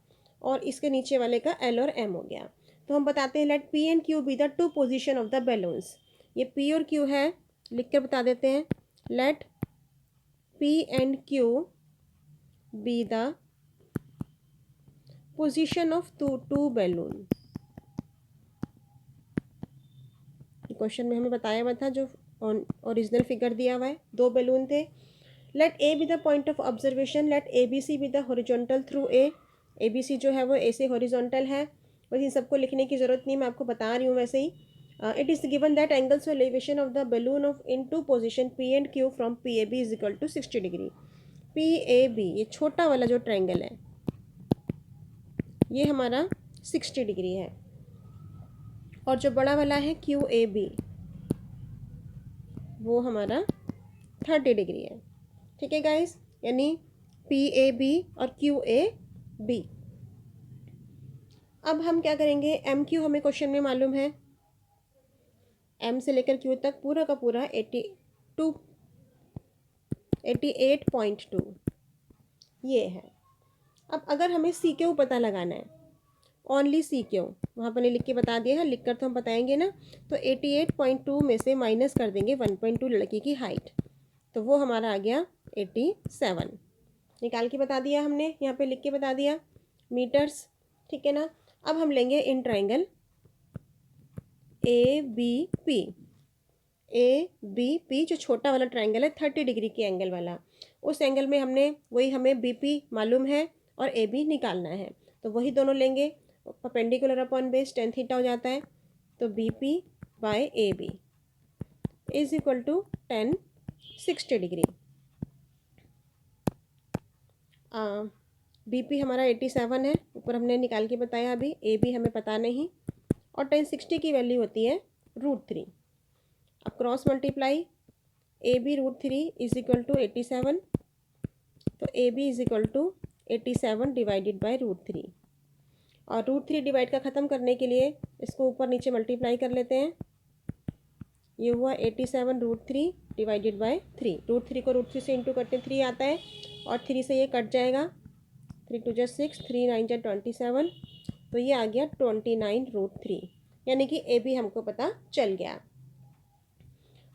और इसके नीचे वाले का एल और एम हो गया। तो हम बताते हैं let P and Q be the two position of the balloons. ये पी और क्यू है, लिख कर बता देते हैं। Let P and Q be the position of two balloon. Question में हमें बताया हुआ था, जो ओरिजिनल फिगर दिया हुआ है, दो बैलून थे। Let A B the point of observation, let A B C be the horizontal through A B C जो है वो ए से हॉरिजॉन्टल है। बस इन सबको लिखने की ज़रूरत नहीं, मैं आपको बता रही हूँ वैसे ही। It is given that angles of elevation of the balloon of in two position P and Q from P A B is equal to 60 degree. P A B, ये छोटा वाला जो ट्रायंगल है ये हमारा 60 डिग्री है और जो बड़ा वाला है क्यू ए बी वो हमारा 30 डिग्री है। ठीक है गाइस, यानी पी ए बी और क्यू ए बी। अब हम क्या करेंगे, एम क्यू हमें क्वेश्चन में मालूम है। एम से लेकर क्यू तक पूरा का पूरा 88.2 ये है। अब अगर हमें सी क्यू पता लगाना है, ओनली सी क्यू, वहाँ पर लिख के बता दिया है, लिख कर तो हम बताएंगे ना। तो 88.2 में से माइनस कर देंगे 1.2 लड़की की हाइट, तो वो हमारा आ गया 87। निकाल के बता दिया हमने, यहाँ पे लिख के बता दिया मीटर्स। ठीक है ना। अब हम लेंगे in triangle A B P. A B P जो छोटा वाला ट्रायंगल है 30 डिग्री के एंगल वाला, उस एंगल में हमने वही, हमें बी पी मालूम है और ए बी निकालना है। तो वही दोनों लेंगे, perpendicular upon base tan theta हो जाता है। तो B P by A B is equal to 1060 डिग्री। बी पी हमारा 87 है, ऊपर हमने निकाल के बताया अभी, ए बी हमें पता नहीं, और 1060 की वैल्यू होती है √3। अब cross multiply, A B √3 is equal to 87, तो A B is equal to 87 divided by √3, और √3 डिवाइड का ख़त्म करने के लिए इसको ऊपर नीचे मल्टीप्लाई कर लेते हैं। ये हुआ 87 √3 डिवाइडेड बाई 3। √3 को √3 से इंटू करते 3 आता है, और 3 से ये कट जाएगा, 3 2 6, 3 9 27, तो ये आ गया 29 √3, यानी कि ए बी हमको पता चल गया।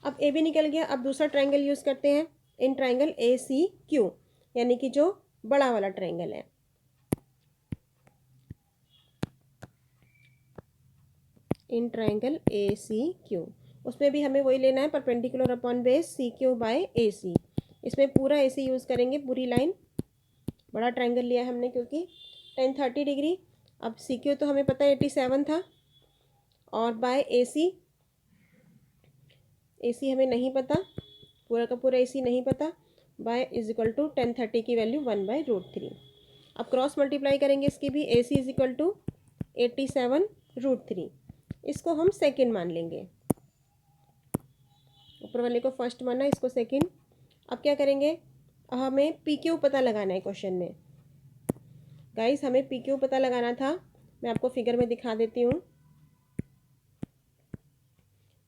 अब ए बी निकल गया, अब दूसरा ट्रायंगल यूज़ करते हैं, in triangle A C Q, यानी कि जो बड़ा वाला ट्रायंगल है। इन ट्रायंगल ए सी क्यू, उसमें भी हमें वही लेना है, perpendicular upon base C Q by A C. इसमें पूरा ए सी यूज़ करेंगे, पूरी लाइन, बड़ा ट्रायंगल लिया है हमने क्योंकि 1030 डिग्री। अब सी क्यू तो हमें पता है 87 था, और बाय ए सी हमें नहीं पता, पूरा का पूरा ए सी नहीं पता, बाय इज इक्वल टू 1030 की वैल्यू 1/√3। अब क्रॉस मल्टीप्लाई करेंगे इसकी भी, ए सी इज इक्वल टू 87 √3, इसको हम सेकेंड मान लेंगे, ऊपर वाले को फर्स्ट माना, इसको सेकेंड। अब क्या करेंगे, हमें पी क्यू पता लगाना है क्वेश्चन में। गाइस हमें पी क्यू पता लगाना था, मैं आपको फिगर में दिखा देती हूँ।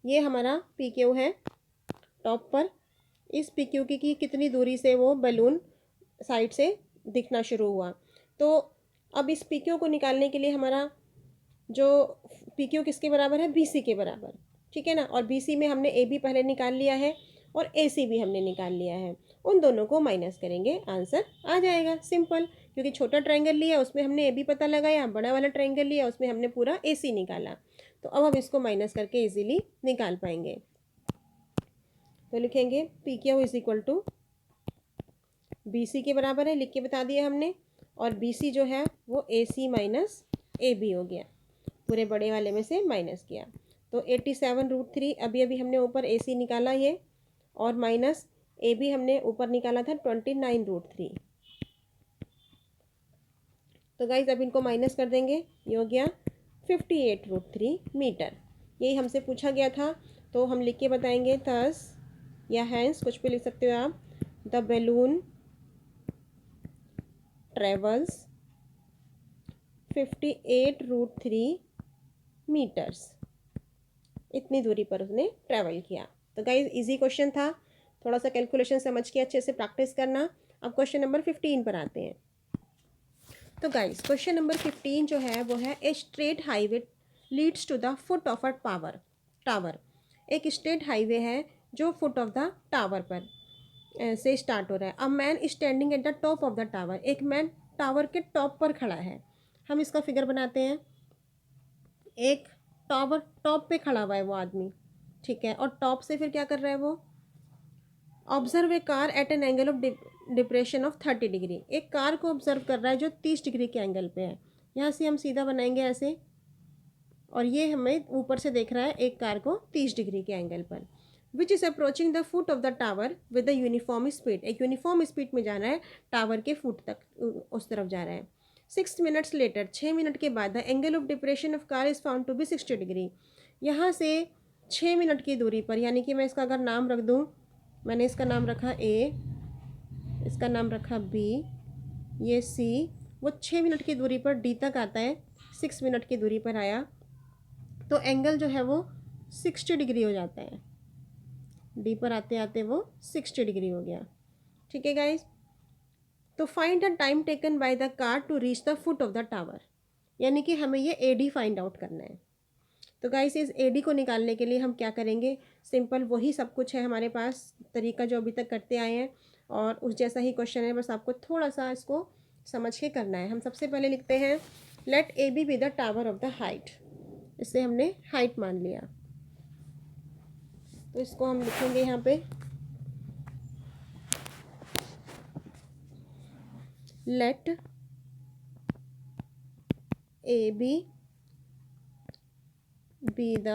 ये हमारा पी क्यू है टॉप पर, इस पी क्यू की कितनी दूरी से वो बैलून साइड से दिखना शुरू हुआ। तो अब इस पी क्यू को निकालने के लिए हमारा जो पी क्यू किसके बराबर है, बी सी के बराबर, ठीक है ना। और बी सी में हमने ए बी पहले निकाल लिया है, और ए सी भी हमने निकाल लिया है, उन दोनों को माइनस करेंगे, आंसर आ जाएगा सिंपल। क्योंकि छोटा ट्रायंगल लिया उसमें हमने ए बी पता लगाया, बड़ा वाला ट्रायंगल लिया उसमें हमने पूरा ए सी निकाला, तो अब हम इसको माइनस करके इजीली निकाल पाएंगे। तो लिखेंगे P Q is equal to B C के बराबर है, लिख के बता दिया हमने, और बी सी जो है वो ए सी माइनस ए बी हो गया, पूरे बड़े वाले में से माइनस किया। तो 87 √3 अभी अभी हमने ऊपर ए सी निकाला ये, और माइनस ए बी हमने ऊपर निकाला था 29 √3। तो गाइज अब इनको माइनस कर देंगे, ये हो गया 58 √3 मीटर, यही हमसे पूछा गया था। तो हम लिख के बताएंगे, थस या हैंस कुछ भी लिख सकते हो आप, द बैलून ट्रेवल्स 58 √3 मीटर्स, इतनी दूरी पर उसने ट्रैवल किया। तो गाइज इजी क्वेश्चन था, थोड़ा सा कैलकुलेशन समझ के अच्छे से प्रैक्टिस करना। अब क्वेश्चन नंबर 15 पर आते हैं। तो गाइज क्वेश्चन नंबर 15 जो है वो है, a straight highway leads to the foot of a tower. एक स्ट्रेट हाईवे है जो फुट ऑफ द टावर पर से स्टार्ट हो रहा है। A man standing at the top of the tower, एक मैन टावर के टॉप पर खड़ा है। हम इसका फिगर बनाते हैं, एक टावर टॉप पे खड़ा हुआ है वो आदमी, ठीक है, और टॉप से फिर क्या कर रहा है वो, observe a car eight an angle of depression of 30 degree, एक कार को ऑब्जर्व कर रहा है जो 30 डिग्री के एंगल पे है। यहाँ से हम सीधा बनाएंगे ऐसे, और ये हमें ऊपर से देख रहा है एक कार को 30 डिग्री के एंगल पर, which is approaching the foot of the tower with the uniform speed, एक यूनिफॉर्म स्पीड में जा रहा है, टावर के फुट तक उस तरफ जा रहा है। 6 मिनट्स लेटर, 6 मिनट के बाद, the angle of depression of car is found to be 60 डिग्री। यहाँ से 6 मिनट की दूरी पर, यानी कि मैं इसका अगर नाम रख दूँ, मैंने इसका नाम रखा ए, इसका नाम रखा बी, ये सी, वो 6 मिनट की दूरी पर डी तक आता है, 6 मिनट की दूरी पर आया, तो एंगल जो है वो 60 डिग्री हो जाता है, डी पर आते आते वो 60 डिग्री हो गया, ठीक है गाइज। तो find the time taken by the car to reach the foot of the tower, यानी कि हमें ये ए डी फाइंड आउट करना है। तो गाइस इस ए डी को निकालने के लिए हम क्या करेंगे, सिंपल वही सब कुछ है हमारे पास, तरीका जो अभी तक करते आए हैं, और उस जैसा ही क्वेश्चन है, बस आपको थोड़ा सा इसको समझ के करना है। हम सबसे पहले लिखते हैं, let A B the tower of the height, इससे हमने हाइट मान लिया, तो इसको हम लिखेंगे यहाँ पे, let A B B the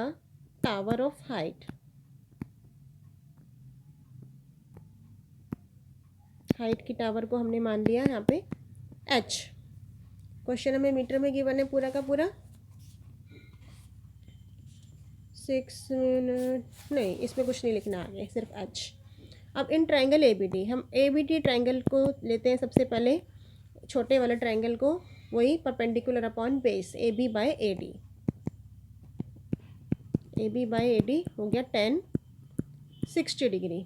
tower of height. Height की टावर को हमने मान लिया यहाँ पे h। क्वेश्चन हमें मीटर में गिवन है पूरा का पूरा। 6 मिनट नहीं, इसमें कुछ नहीं लिखना आगे, सिर्फ h। अब in triangle A B D, हम ए बी डी ट्रायंगल को लेते हैं सबसे पहले, छोटे वाले ट्रायंगल को, वही perpendicular upon base A B by A D. A B by A D हो गया 10 60 डिग्री।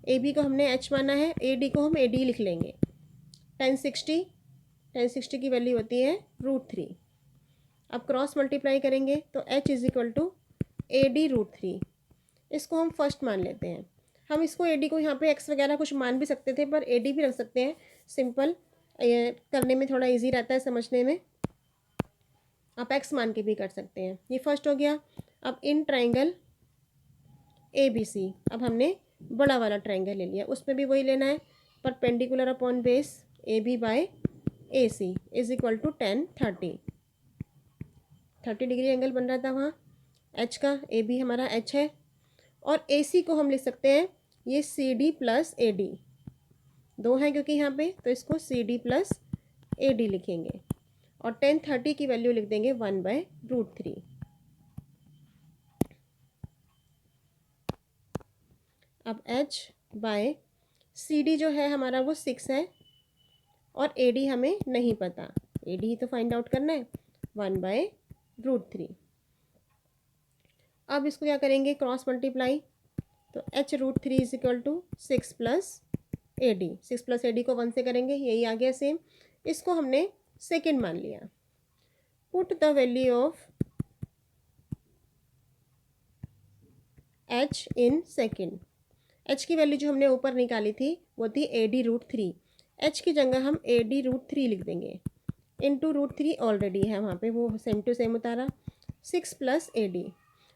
ए बी को हमने h माना है, ए डी को हम ए डी लिख लेंगे। 1060 की वैल्यू होती है √3। अब क्रॉस मल्टीप्लाई करेंगे तो h is equal to A D √3। इसको हम फर्स्ट मान लेते हैं। हम इसको ए डी को यहाँ पे x वगैरह कुछ मान भी सकते थे, पर ए डी भी रख सकते हैं, सिंपल करने में थोड़ा इजी रहता है समझने में। आप x मान के भी कर सकते हैं। ये फर्स्ट हो गया। अब इन ट्रायंगल ए बी सी, अब हमने बड़ा वाला ट्रायंगल ले लिया, उसमें भी वही लेना है, perpendicular upon base A B by A C is equal to 10 30 degree angle बन रहा था वहाँ h का। ए बी हमारा h है, और ए सी को हम लिख सकते हैं ये C D plus A D, दो हैं क्योंकि यहाँ पे, तो इसको C D plus A D लिखेंगे, और 10 30 की वैल्यू लिख देंगे 1/√3। अब h बाय सी डी जो है हमारा वो 6 है, और ए डी हमें नहीं पता, ए डी ही तो फाइंड आउट करना है, 1/√3। अब इसको क्या करेंगे, क्रॉस मल्टीप्लाई, तो h√3 is equal to 6 plus A D. 6 plus A D को 1 से करेंगे, यही आ गया सेम। इसको हमने सेकेंड मान लिया। Put the value of h in second. h की वैल्यू जो हमने ऊपर निकाली थी वो थी ए डी √3। h की जगह हम ए डी √3 लिख देंगे, इंटू √3 ऑलरेडी है वहाँ पे, वो सेम टू सेम उतारा। 6 प्लस ए डी,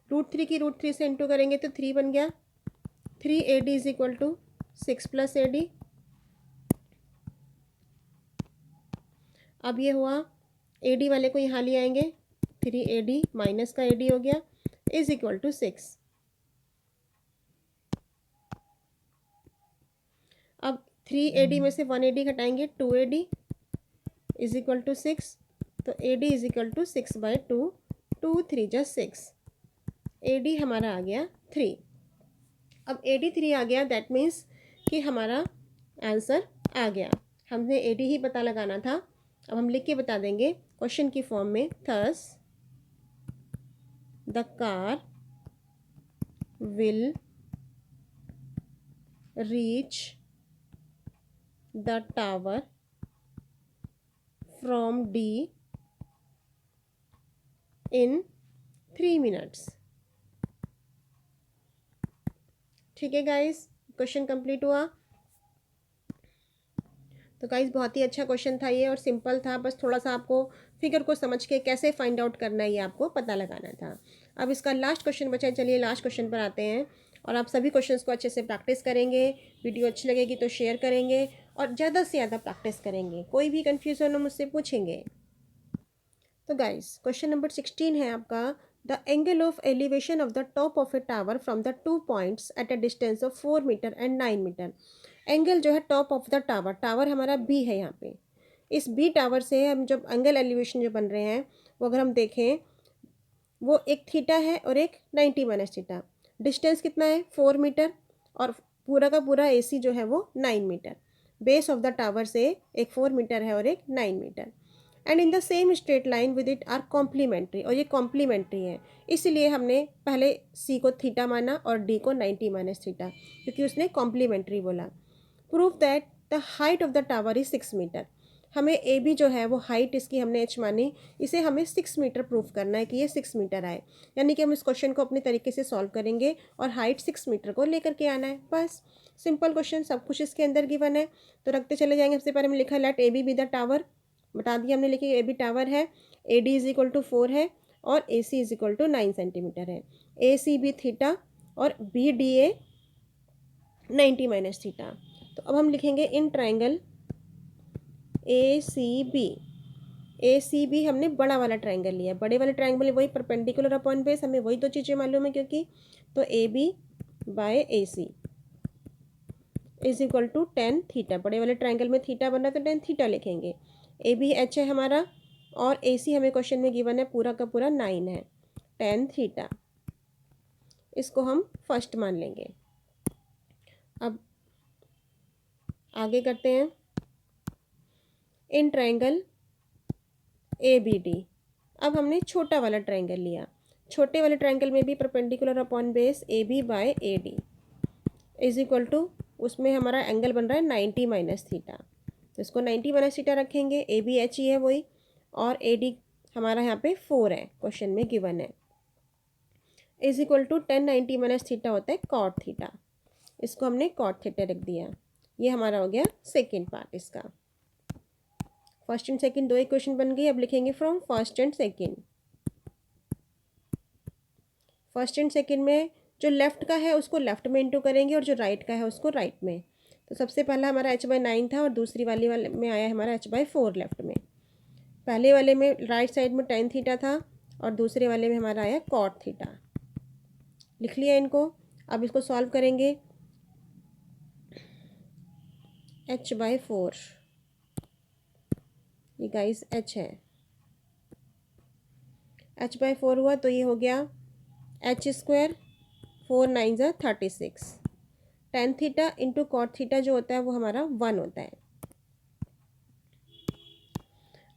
√3 की √3 से इंटू करेंगे तो 3 बन गया। 3 A D is equal to 6 plus A D. अब ये हुआ, ए डी वाले को यहाँ ले आएंगे, 3 ए डी माइनस का ए डी हो गया, इज इक्वल टू 6। अब 3 ए डी में से 1 ए डी घटाएंगे, 2 A D is equal to 6, तो A D is equal to 6/2, 2 3 जा 6, ए डी हमारा आ गया 3। अब ए डी 3 आ गया, दैट मीन्स कि हमारा आंसर आ गया। हमने ए डी ही पता लगाना था। अब हम लिख के बता देंगे क्वेश्चन की फॉर्म में, thus the car will reach the tower from D in 3 minutes. ठीक है गाइस, क्वेश्चन कंप्लीट हुआ। तो गाइस बहुत ही अच्छा क्वेश्चन था ये, और सिंपल था, बस थोड़ा सा आपको फिगर को समझ के कैसे फाइंड आउट करना है ये आपको पता लगाना था। अब इसका लास्ट क्वेश्चन बचा है, चलिए लास्ट क्वेश्चन पर आते हैं। और आप सभी क्वेश्चंस को अच्छे से प्रैक्टिस करेंगे, वीडियो अच्छी लगेगी तो शेयर करेंगे, और ज़्यादा से ज़्यादा प्रैक्टिस करेंगे। कोई भी कन्फ्यूज़न हो मुझसे पूछेंगे। तो गाइस क्वेश्चन नंबर 16 है आपका, the angle of elevation of the top of a tower from the 2 points at a distance of 4 meter and 9 meter. Angle जो है top of the tower, tower हमारा बी है यहाँ पे, इस बी टावर से हम जब एंगल एलिवेशन जो बन रहे हैं वो अगर हम देखें, वो एक थीटा है और एक 90 माइनस थीटा। डिस्टेंस कितना है 4 मीटर, और पूरा का पूरा AC जो है वो 9 meter. Base of the tower से एक 4 मीटर है और एक 9 meter, and in the same straight line with it are complementary, और ये कॉम्प्लीमेंट्री है, इसलिए हमने पहले C को थीटा माना और D को 90 माइनस थीटा, क्योंकि उसने कॉम्प्लीमेंट्री बोला। Prove that the height of the tower is 6 meter. हमें ए बी जो है वो हाइट इसकी हमने h मानी, इसे हमें 6 मीटर प्रूफ करना है कि ये 6 मीटर आए, यानी कि हम इस क्वेश्चन को अपने तरीके से सॉल्व करेंगे और हाइट 6 मीटर को लेकर के आना है। बस सिंपल क्वेश्चन, सब कुछ इसके अंदर गिवन है, तो रखते चले जाएंगे। सबसे पहले हमने लिखा let A B the tower, बता दिया हमने, लिखी ए बी टावर है, A D is equal to 4 है, और A C is equal to 9 centimeter है, ए सी बी थीटा और B D A 90 minus theta. तो अब हम लिखेंगे in triangle A C B, A C B हमने बड़ा वाला ट्रायंगल लिया, बड़े वाले ट्रायंगल में वही परपेंडिकुलर अपॉन बेस, हमें वही दो चीज़ें मालूम है क्योंकि, तो A B by A C is equal to tan theta. बड़े वाले ट्रायंगल में थीटा बन रहा है तो टेन थीटा लिखेंगे। ए बी एच है हमारा और ए सी हमें क्वेश्चन में गिवन है पूरा का पूरा 9 है, टेन थीटा, इसको हम फर्स्ट मान लेंगे। अब आगे करते हैं। In triangle A B D, अब हमने छोटा वाला ट्रायंगल लिया, छोटे वाले ट्रायंगल में भी perpendicular upon base A B by A D is equal to, उसमें हमारा एंगल बन रहा है 90 माइनस थीटा, तो इसको 90 माइनस थीटा रखेंगे। ए बी एच ही है वही, और ए डी हमारा यहाँ पे 4 है, क्वेश्चन में गिवन है, is equal to 10 90 minus theta होता है कॉट थीटा, इसको हमने कॉट थीटा रख दिया। ये हमारा हो गया सेकेंड पार्ट इसका। फर्स्ट एंड सेकेंड दो इक्वेशन बन गई। अब लिखेंगे from first and second. First and second में जो लेफ्ट का है उसको लेफ्ट में इंटू करेंगे और जो राइट का है उसको राइट में। तो सबसे पहला हमारा h/9 था और दूसरी वाले में आया हमारा h/4 लेफ्ट में। पहले वाले में राइट साइड में tan थीटा था और दूसरे वाले में हमारा आया cot थीटा। लिख लिया इनको। अब इसको सॉल्व करेंगे। h/4 ये गाइस h है, h/4 हुआ तो ये हो गया h², 4 9 ज़ा 36, tan theta into cot theta जो होता है वो हमारा 1 होता है।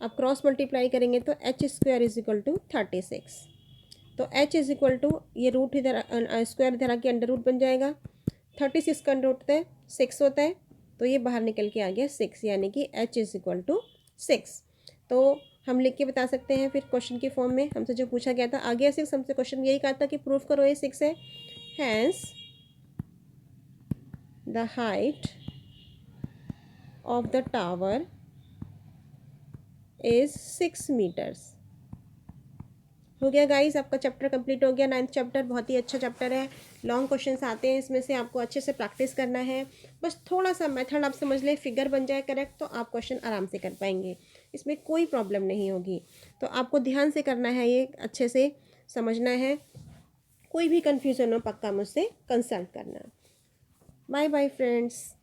अब क्रॉस मल्टीप्लाई करेंगे तो h² इज इक्वल टू 36, तो h इज इक्वल टू, ये रूट इधर स्क्वायर इधर आके अंडर रूट बन जाएगा। 36 का अंडर रूट होता है 6 होता है, तो ये बाहर निकल के आ गया 6, यानी कि h इज इक्वल टू 6। तो हम लिख के बता सकते हैं फिर क्वेश्चन के फॉर्म में हमसे जो पूछा गया था आगे 6, हमसे क्वेश्चन यही कहा था कि प्रूफ करो ये 6 है। Hence the height of the tower is 6 meters. हो गया गाइस, आपका चैप्टर कंप्लीट हो गया। 9th चैप्टर बहुत ही अच्छा चैप्टर है, लॉन्ग क्वेश्चंस आते हैं इसमें से, आपको अच्छे से प्रैक्टिस करना है। बस थोड़ा सा मेथड आप समझ लें, फिगर बन जाए करेक्ट, तो आप क्वेश्चन आराम से कर पाएंगे, इसमें कोई प्रॉब्लम नहीं होगी। तो आपको ध्यान से करना है, ये अच्छे से समझना है। कोई भी कन्फ्यूज़न हो पक्का मुझसे कंसल्ट करना। Bye bye friends.